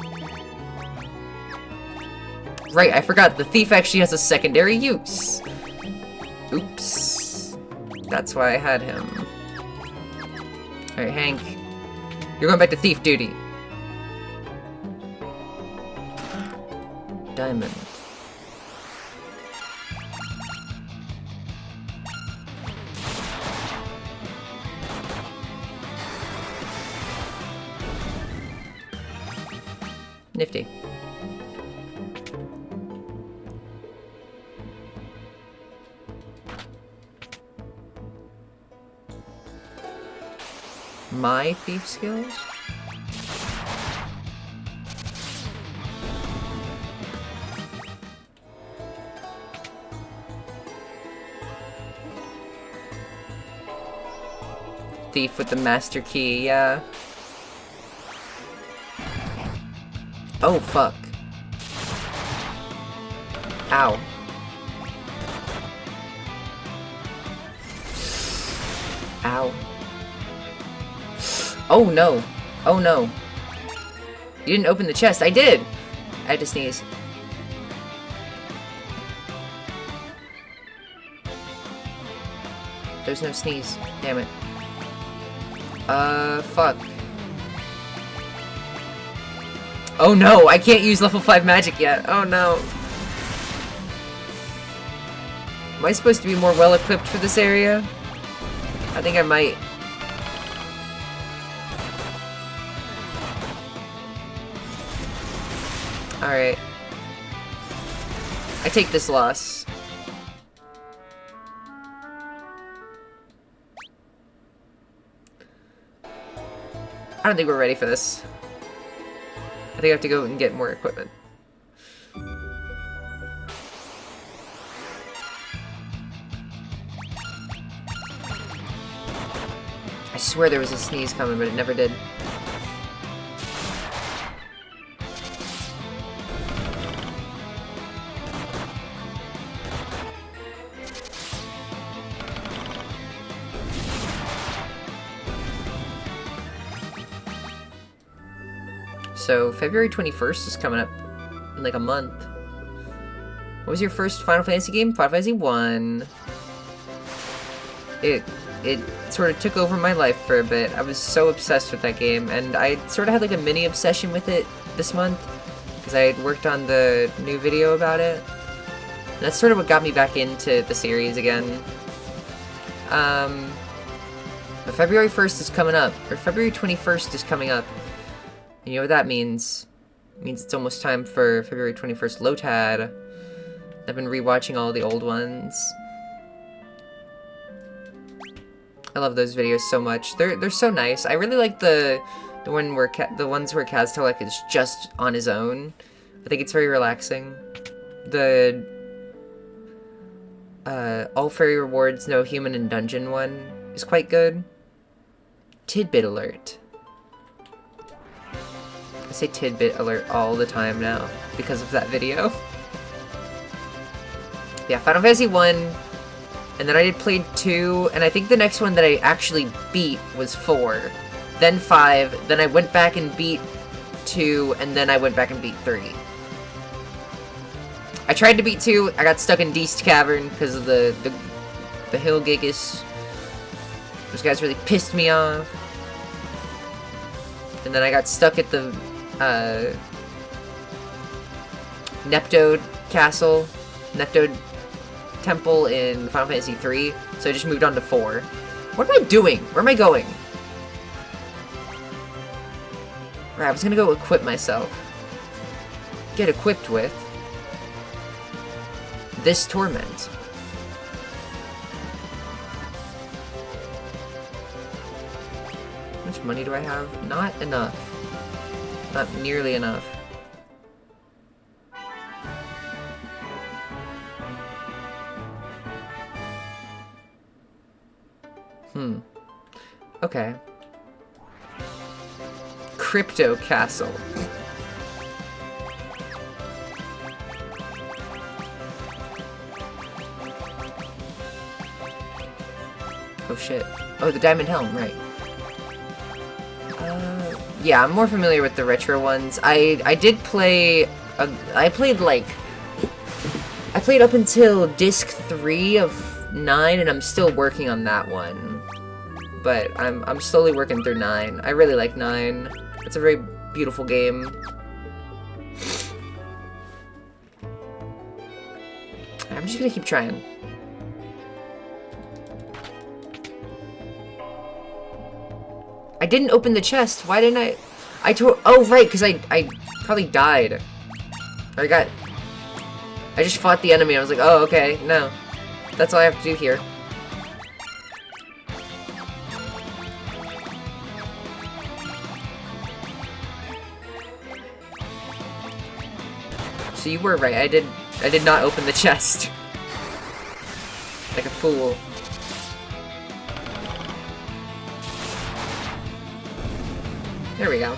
Right, I forgot. The thief actually has a secondary use. Oops. That's why I had him. Alright, Hank. You're going back to thief duty. Diamond. Nifty. My thief skills? Thief with the master key, yeah. Oh, fuck. Ow. Ow. Oh, no. Oh, no. You didn't open the chest. I did! I had to sneeze. There's no sneeze. Damn it. Fuck. Oh no, I can't use level 5 magic yet. Oh no. Am I supposed to be more well-equipped for this area? I think I might. Alright. I take this loss. I don't think we're ready for this. I think I have to go and get more equipment. I swear there was a sneeze coming, but it never did. So, February 21st is coming up in like a month. What was your first Final Fantasy game? Final Fantasy 1. It sort of took over my life for a bit. I was so obsessed with that game, and I sort of had like a mini obsession with it this month, because I had worked on the new video about it. And that's sort of what got me back into the series again. But February 1st is coming up, or February 21st is coming up. And you know what that means? It means it's almost time for February 21st Lotad. I've been rewatching all the old ones. I love those videos so much. They're so nice. I really like the ones where Kaztelek is just on his own. I think it's very relaxing. The All Fairy Rewards, No Human in Dungeon one is quite good. Tidbit alert. I say tidbit alert all the time now because of that video. Yeah, Final Fantasy 1, and then I did play 2, and I think the next one that I actually beat was 4. Then 5, then I went back and beat 2, and then I went back and beat 3. I tried to beat 2, I got stuck in Deist Cavern because of the Hill Gigas. Those guys really pissed me off. And then I got stuck at the Neptode Castle, Neptode Temple in Final Fantasy 3, so I just moved on to 4. What am I doing? Where am I going? Right, I was gonna go equip myself. get equipped with this torment. How much money do I have? Not enough. Not nearly enough. Okay. Crypto Castle. Oh shit. Oh, the Diamond Helm, right. Yeah, I'm more familiar with the retro ones. I did play... I played up until disc 3 of 9, and I'm still working on that one. But I'm slowly working through 9. I really like 9. It's a very beautiful game. I'm just gonna keep trying. I didn't open the chest. Why didn't I? Oh, right, because I probably died. Or I just fought the enemy. I was like, oh, okay, no. That's all I have to do here. So you were right. I did not open the chest. Like a fool. There we go.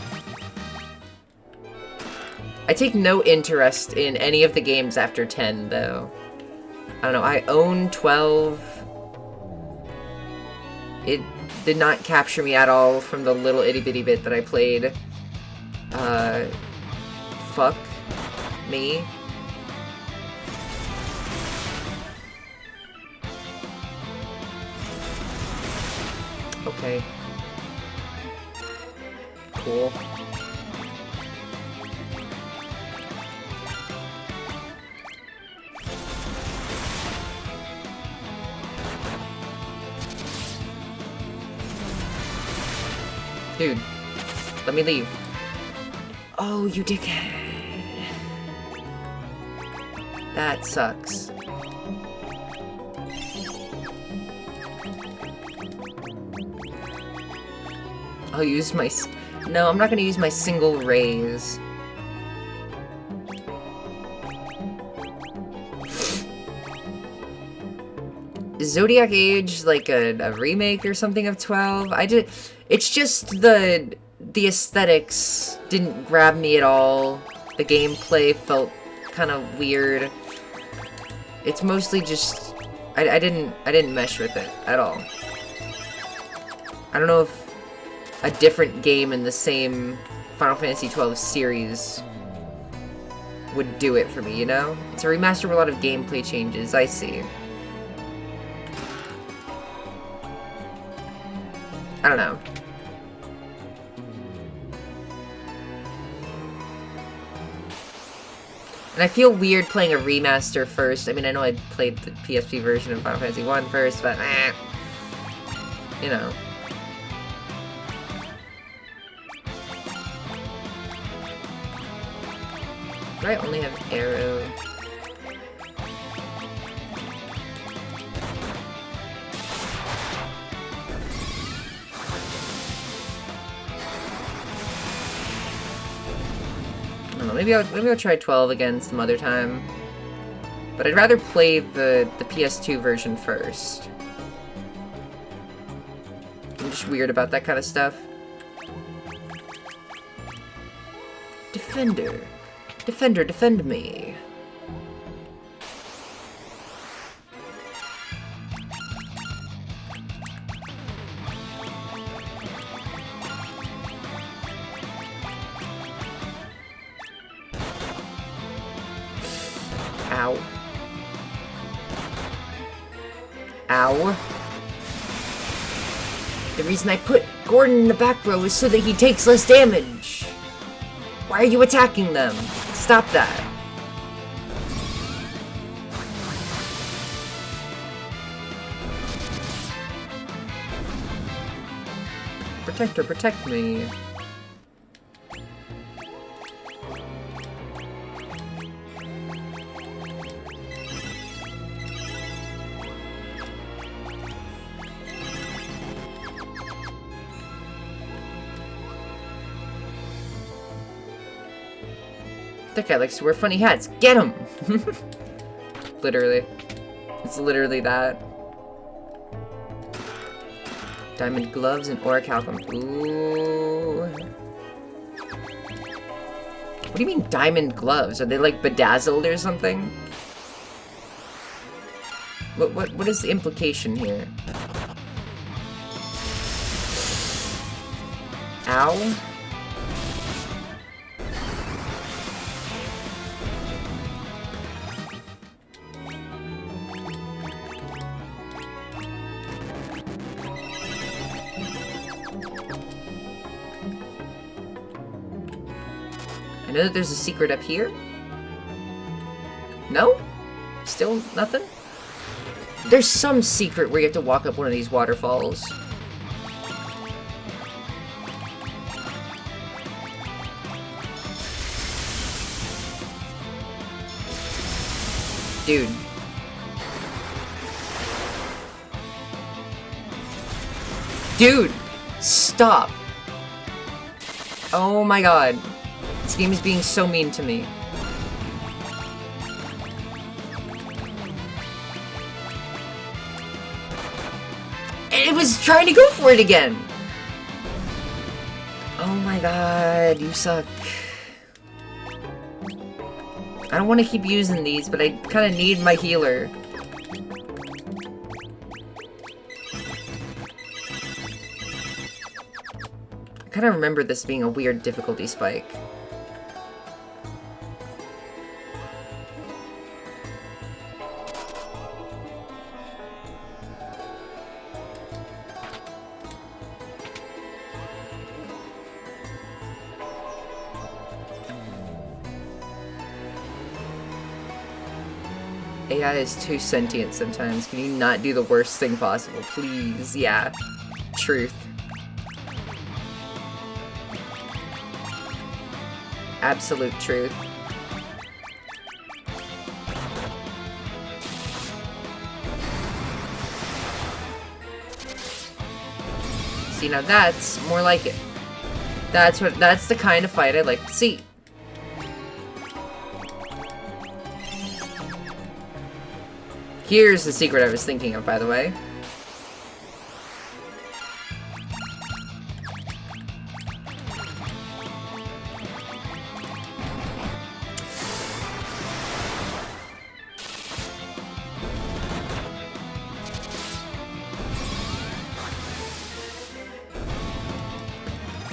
I take no interest in any of the games after 10, though. I don't know, I own 12. It did not capture me at all from the little itty-bitty bit that I played. Fuck me. Okay. Cool. Dude, let me leave. Oh, you dickhead. That sucks. I'll use my... No, I'm not gonna use my single raise. Is Zodiac Age like a remake or something of 12? It's just the aesthetics didn't grab me at all. The gameplay felt kind of weird. It's mostly just... I didn't mesh with it at all. I don't know if a different game in the same Final Fantasy XII series would do it for me, you know? It's a remaster with a lot of gameplay changes, I see. I don't know. And I feel weird playing a remaster first. I mean, I know I played the PSP version of Final Fantasy 1 first, but you know. Do I only have arrow? I don't know, maybe I'll try 12 again some other time. But I'd rather play the PS2 version first. I'm just weird about that kind of stuff. Defender. Defender, defend me. Ow. Ow. The reason I put Gordon in the back row is so that he takes less damage. Why are you attacking them? Stop that. Protector, protect me. That guy likes to wear funny hats. Get him! Literally. It's literally that. Diamond gloves and orichalcum. Ooh. What do you mean diamond gloves? Are they like bedazzled or something? What is the implication here? Ow. I know that there's a secret up here. No? Still nothing? There's some secret where you have to walk up one of these waterfalls. Dude. Dude! Stop! Oh my god. This game is being so mean to me. It was trying to go for it again! Oh my god, you suck. I don't want to keep using these, but I kind of need my healer. I kind of remember this being a weird difficulty spike. AI is too sentient sometimes. Can you not do the worst thing possible? Please. Yeah. Truth. Absolute truth. See, now that's more like it. That's the kind of fight I like to see. Here's the secret I was thinking of, by the way.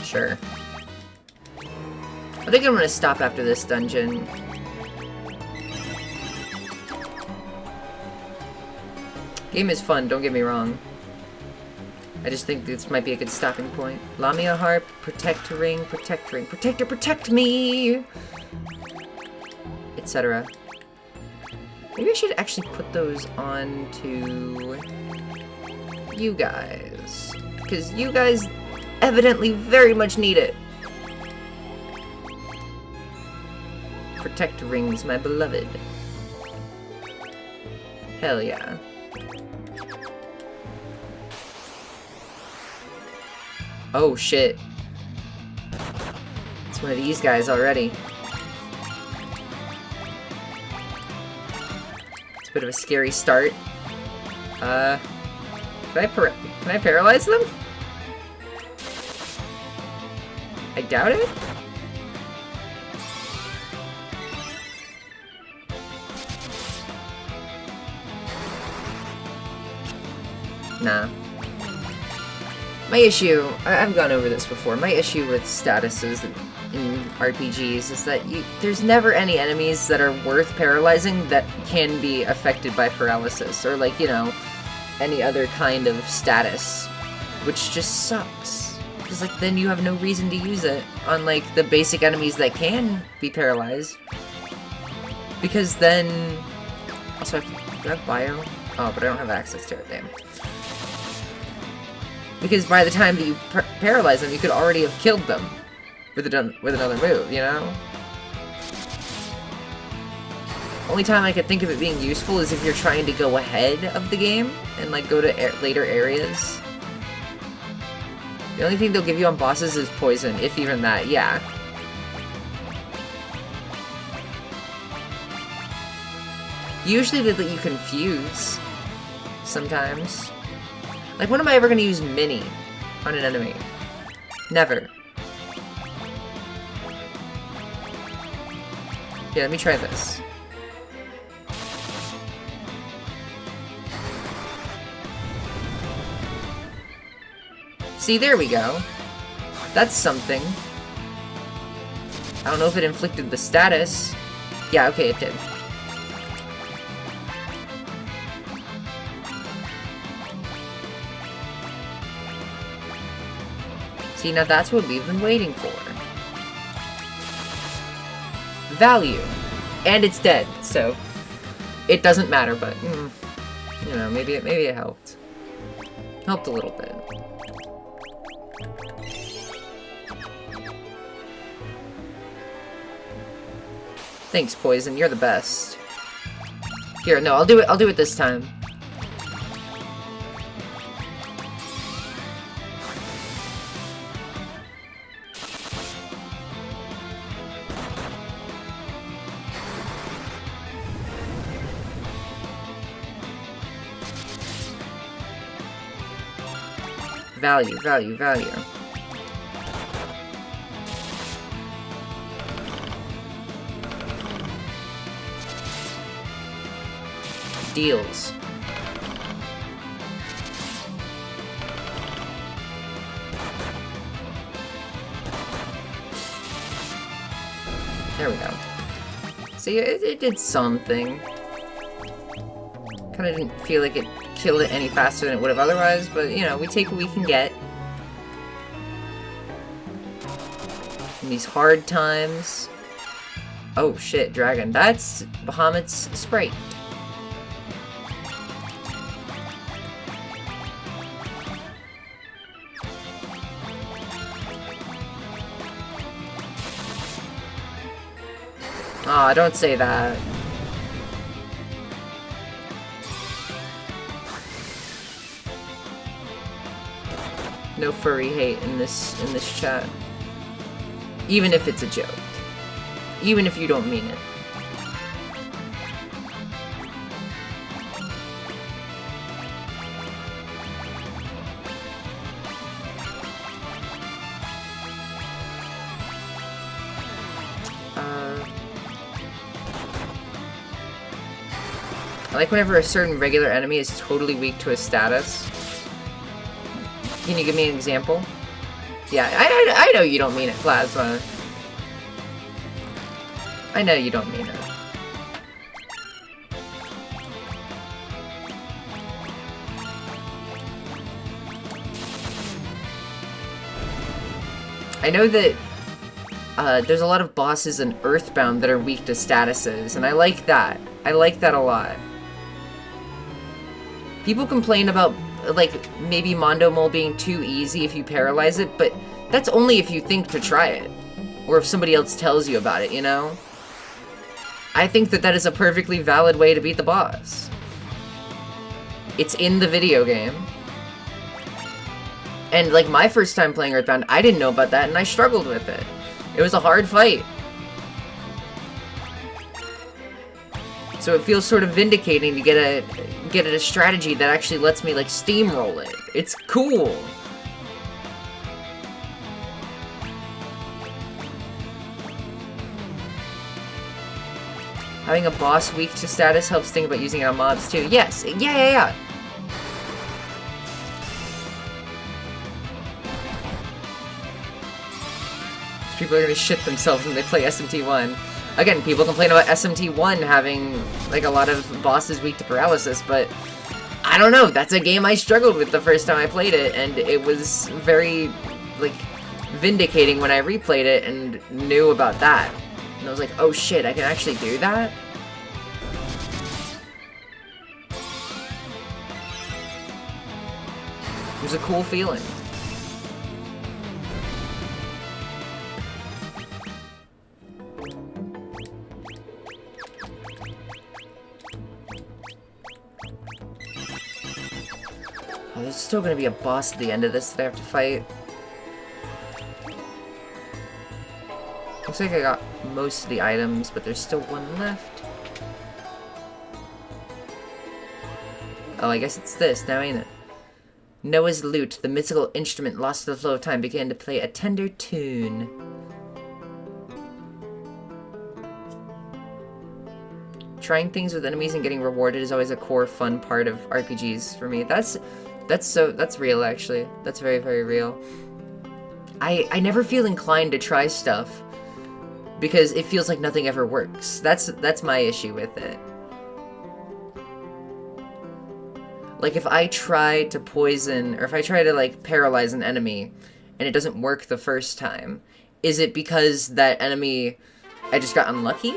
Sure. I think I'm gonna stop after this dungeon. Game is fun, don't get me wrong. I just think this might be a good stopping point. Lamia harp, protect ring, protector, protect me! Etc. Maybe I should actually put those on to you guys. Because you guys evidently very much need it. Protect rings, my beloved. Hell yeah. Oh shit. It's one of these guys already. It's a bit of a scary start. Can I paralyze them? I doubt it. Nah. My issue, I've gone over this before, my issue with statuses in RPGs is that there's never any enemies that are worth paralyzing that can be affected by paralysis, or like, you know, any other kind of status, which just sucks. Because like, then you have no reason to use it on like the basic enemies that can be paralyzed. Because then, also, do I have bio? Oh, but I don't have access to it, damn. Because by the time that you paralyze them, you could already have killed them with another move, you know? Only time I could think of it being useful is if you're trying to go ahead of the game and like go to later areas. The only thing they'll give you on bosses is poison, if even that, yeah. Usually they let you confuse. Sometimes. Like, when am I ever gonna use Mini on an enemy? Never. Yeah, let me try this. See, there we go. That's something. I don't know if it inflicted the status. Yeah, okay, it did. See, now that's what we've been waiting for. Value. And it's dead, so it doesn't matter, but you know, maybe it helped. Helped a little bit. Thanks, Poison. You're the best. Here, no, I'll do it this time. Value, value, value. Deals. There we go. See, it did something. Kinda didn't feel like it killed it any faster than it would have otherwise, but, you know, we take what we can get. In these hard times. Oh, shit, Dragon. That's Bahamut's Sprite. Aw, don't say that. No furry hate in this chat. Even if it's a joke. Even if you don't mean it. I like whenever a certain regular enemy is totally weak to a status. Can you give me an example? Yeah, I know you don't mean it, Plasma. I know you don't mean it. I know that there's a lot of bosses in Earthbound that are weak to statuses, and I like that. I like that a lot. People complain about, like, maybe Mondo Mole being too easy if you paralyze it, but that's only if you think to try it. Or if somebody else tells you about it, you know? I think that that is a perfectly valid way to beat the boss. It's in the video game. And, like, my first time playing Earthbound, I didn't know about that, and I struggled with it. It was a hard fight. So it feels sort of vindicating to get a strategy that actually lets me, like, steamroll it. It's cool. Having a boss weak to status helps think about using it on mobs too. Yes, yeah. People are gonna shit themselves when they play SMT1. Again, people complain about SMT1 having, like, a lot of bosses weak to paralysis, but I don't know, that's a game I struggled with the first time I played it, and it was very, like, vindicating when I replayed it and knew about that. And I was like, oh shit, I can actually do that? It was a cool feeling. Oh, there's still gonna be a boss at the end of this that I have to fight. Looks like I got most of the items, but there's still one left. Oh, I guess it's this now, ain't it? Noah's lute, the mythical instrument lost to the flow of time, began to play a tender tune. Trying things with enemies and getting rewarded is always a core fun part of RPGs for me. That's real, actually. That's very, very real. I never feel inclined to try stuff because it feels like nothing ever works. That's my issue with it. Like, if I try to poison, or if I try to, like, paralyze an enemy, and it doesn't work the first time, is it because that enemy, I just got unlucky?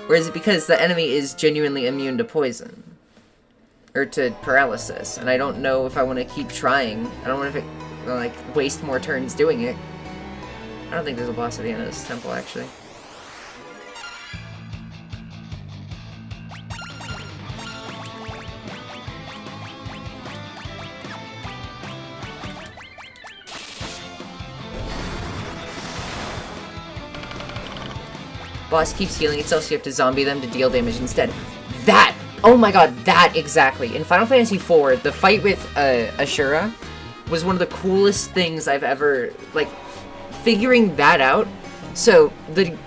Or is it because the enemy is genuinely immune to poison? Or to paralysis? And I don't know if I want to keep trying. I don't want to, like, waste more turns doing it. I don't think there's a boss at the end of this temple, actually. Boss keeps healing itself, so you have to zombie them to deal damage instead. That! Oh my god, that exactly. In Final Fantasy IV, the fight with Ashura was one of the coolest things I've ever, like, figuring that out. So,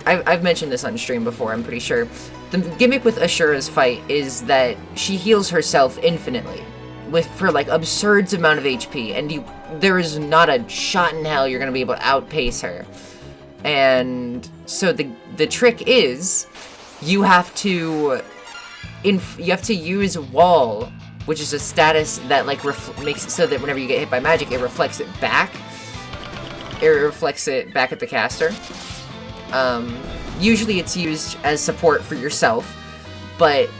I've mentioned this on stream before, I'm pretty sure. The gimmick with Ashura's fight is that she heals herself infinitely. For like, absurd amount of HP, and there is not a shot in hell you're gonna be able to outpace her. And so the trick is you have to use wall, which is a status that like makes it so that whenever you get hit by magic, it reflects it back. It reflects it back at the caster. Usually it's used as support for yourself, but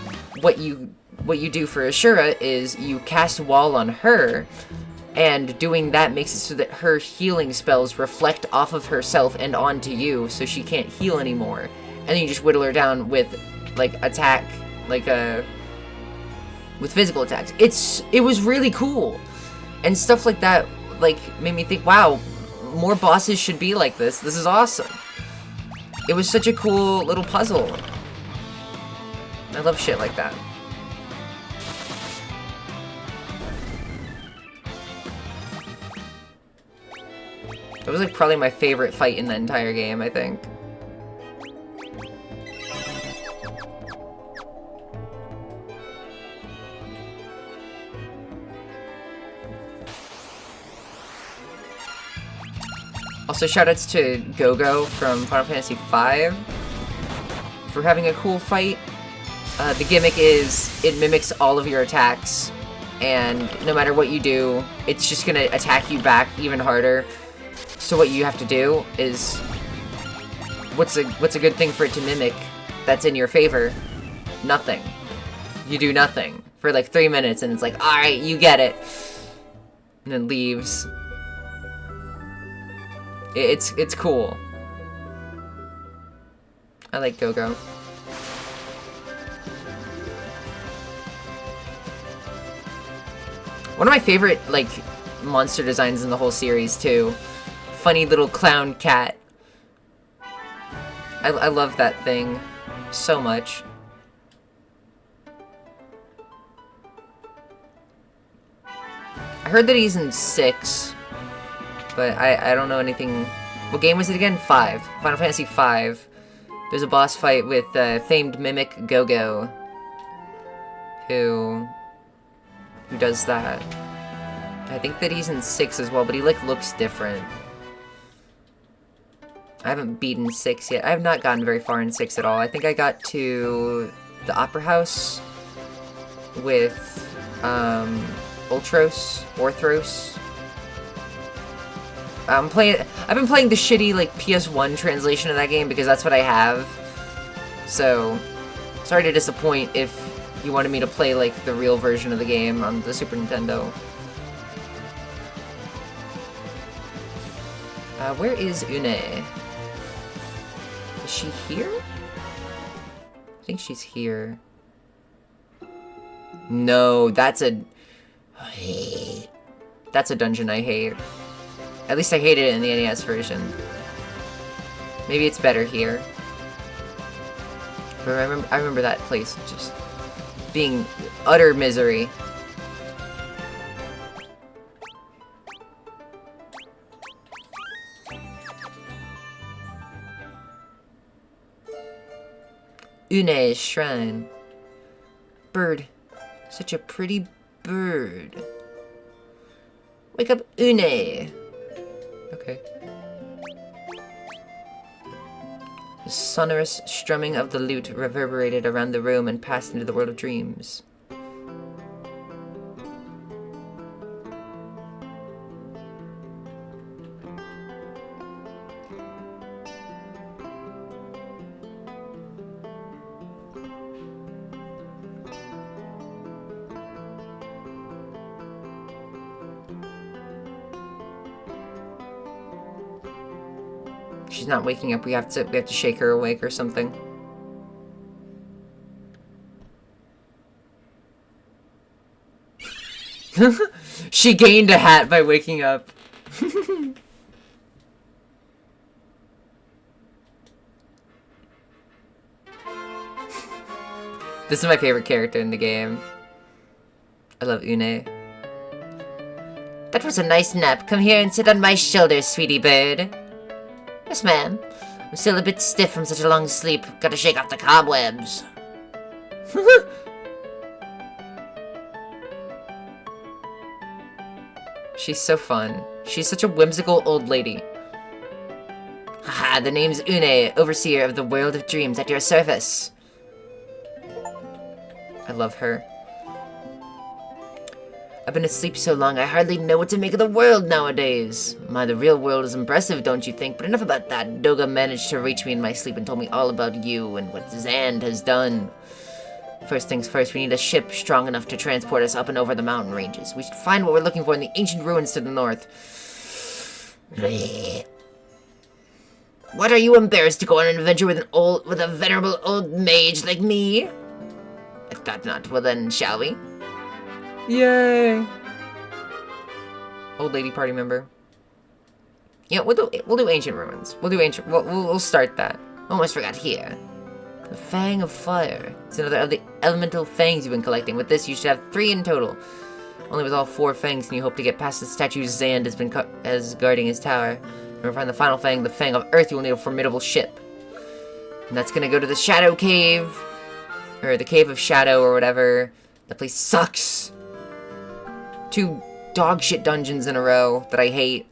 what you do for Ashura is you cast wall on her. And doing that makes it so that her healing spells reflect off of herself and onto you, so she can't heal anymore. And then you just whittle her down with, like, attack, like, with physical attacks. It was really cool. And stuff like that, like, made me think, wow, more bosses should be like this. This is awesome. It was such a cool little puzzle. I love shit like that. It was like probably my favorite fight in the entire game, I think. Also, shoutouts to Go-Go from Final Fantasy V for having a cool fight. The gimmick is it mimics all of your attacks, and no matter what you do, it's just gonna attack you back even harder. So what you have to do is, what's a good thing for it to mimic that's in your favor? Nothing. You do nothing for like 3 minutes, and it's like, alright, you get it. And then leaves. It's cool. I like Go-Go. One of my favorite, like, monster designs in the whole series, too. Funny little clown cat. I love that thing so much. I heard that he's in 6, but I don't know anything. What game was it again? 5. Final Fantasy 5. There's a boss fight with famed mimic Go-Go, who does that. I think that he's in 6 as well, but he like looks different. I haven't beaten 6 yet. I have not gotten very far in 6 at all. I think I got to the Opera House with Orthros. I've been playing the shitty like PS1 translation of that game because that's what I have. So, sorry to disappoint if you wanted me to play like the real version of the game on the Super Nintendo. Where is Une? Is she here? I think she's here. No, that's a dungeon I hate. At least I hated it in the NES version. Maybe it's better here. But I remember that place just being utter misery. Une's shrine. Bird. Such a pretty bird. Wake up, Une. Okay. The sonorous strumming of the lute reverberated around the room and passed into the world of dreams. She's not waking up. We have to shake her awake or something. She gained a hat by waking up. This is my favorite character in the game. I love Une. That was a nice nap. Come here and sit on my shoulder, sweetie bird. Yes, ma'am. I'm still a bit stiff from such a long sleep. Gotta shake off the cobwebs. She's so fun. She's such a whimsical old lady. Haha, the name's Une, overseer of the world of dreams at your service. I love her. I've been asleep so long, I hardly know what to make of the world nowadays. My, the real world is impressive, don't you think? But enough about that. Doga managed to reach me in my sleep and told me all about you and what Zand has done. First things first, we need a ship strong enough to transport us up and over the mountain ranges. We should find what we're looking for in the ancient ruins to the north. What, are you embarrassed to go on an adventure with a venerable old mage like me? I thought not. Well then, shall we? Yay! Old lady party member. Yeah, we'll do ancient ruins. We'll start that. Almost forgot here. The Fang of Fire. It's another of the elemental fangs you've been collecting. With this, you should have 3 in total. Only with all 4 fangs can you hope to get past the statue Zand as guarding his tower. When we find the final fang, the Fang of Earth, you will need a formidable ship. And that's gonna go to the Shadow Cave. Or the Cave of Shadow, or whatever. That place sucks. 2 dog shit dungeons in a row that I hate.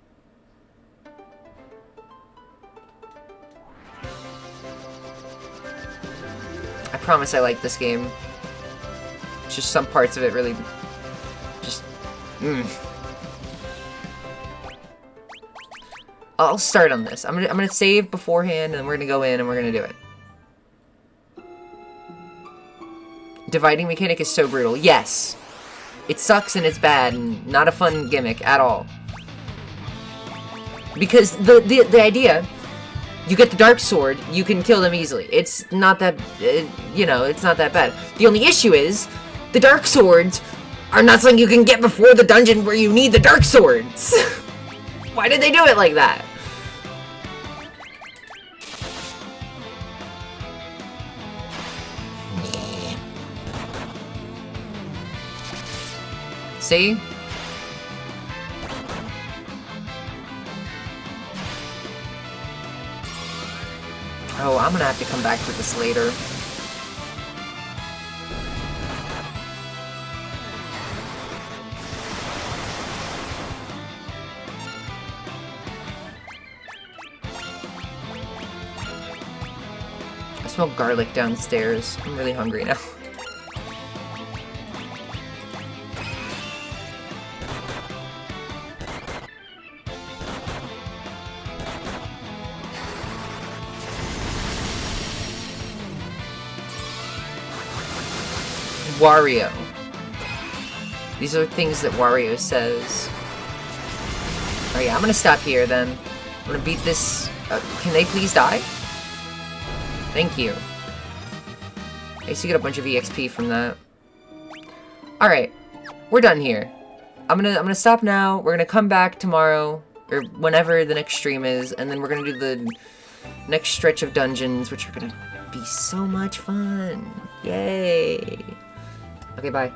I promise I like this game. It's just some parts of it really just I'll start on this. I'm gonna save beforehand and we're gonna go in and we're gonna do it. Dividing mechanic is so brutal. Yes. It sucks and it's bad and not a fun gimmick at all. Because the idea, you get the dark sword, you can kill them easily. It's not that, you know, it's not that bad. The only issue is, the dark swords are not something you can get before the dungeon where you need the dark swords. Why did they do it like that? See? Oh, I'm gonna have to come back to this later. I smell garlic downstairs. I'm really hungry now. Wario. These are things that Wario says. Oh yeah, I'm gonna stop here then. I'm gonna beat this. Can they please die? Thank you. I used to get a bunch of EXP from that. Alright, we're done here. I'm gonna stop now. We're gonna come back tomorrow, or whenever the next stream is, and then we're gonna do the next stretch of dungeons, which are gonna be so much fun. Yay! Okay, bye.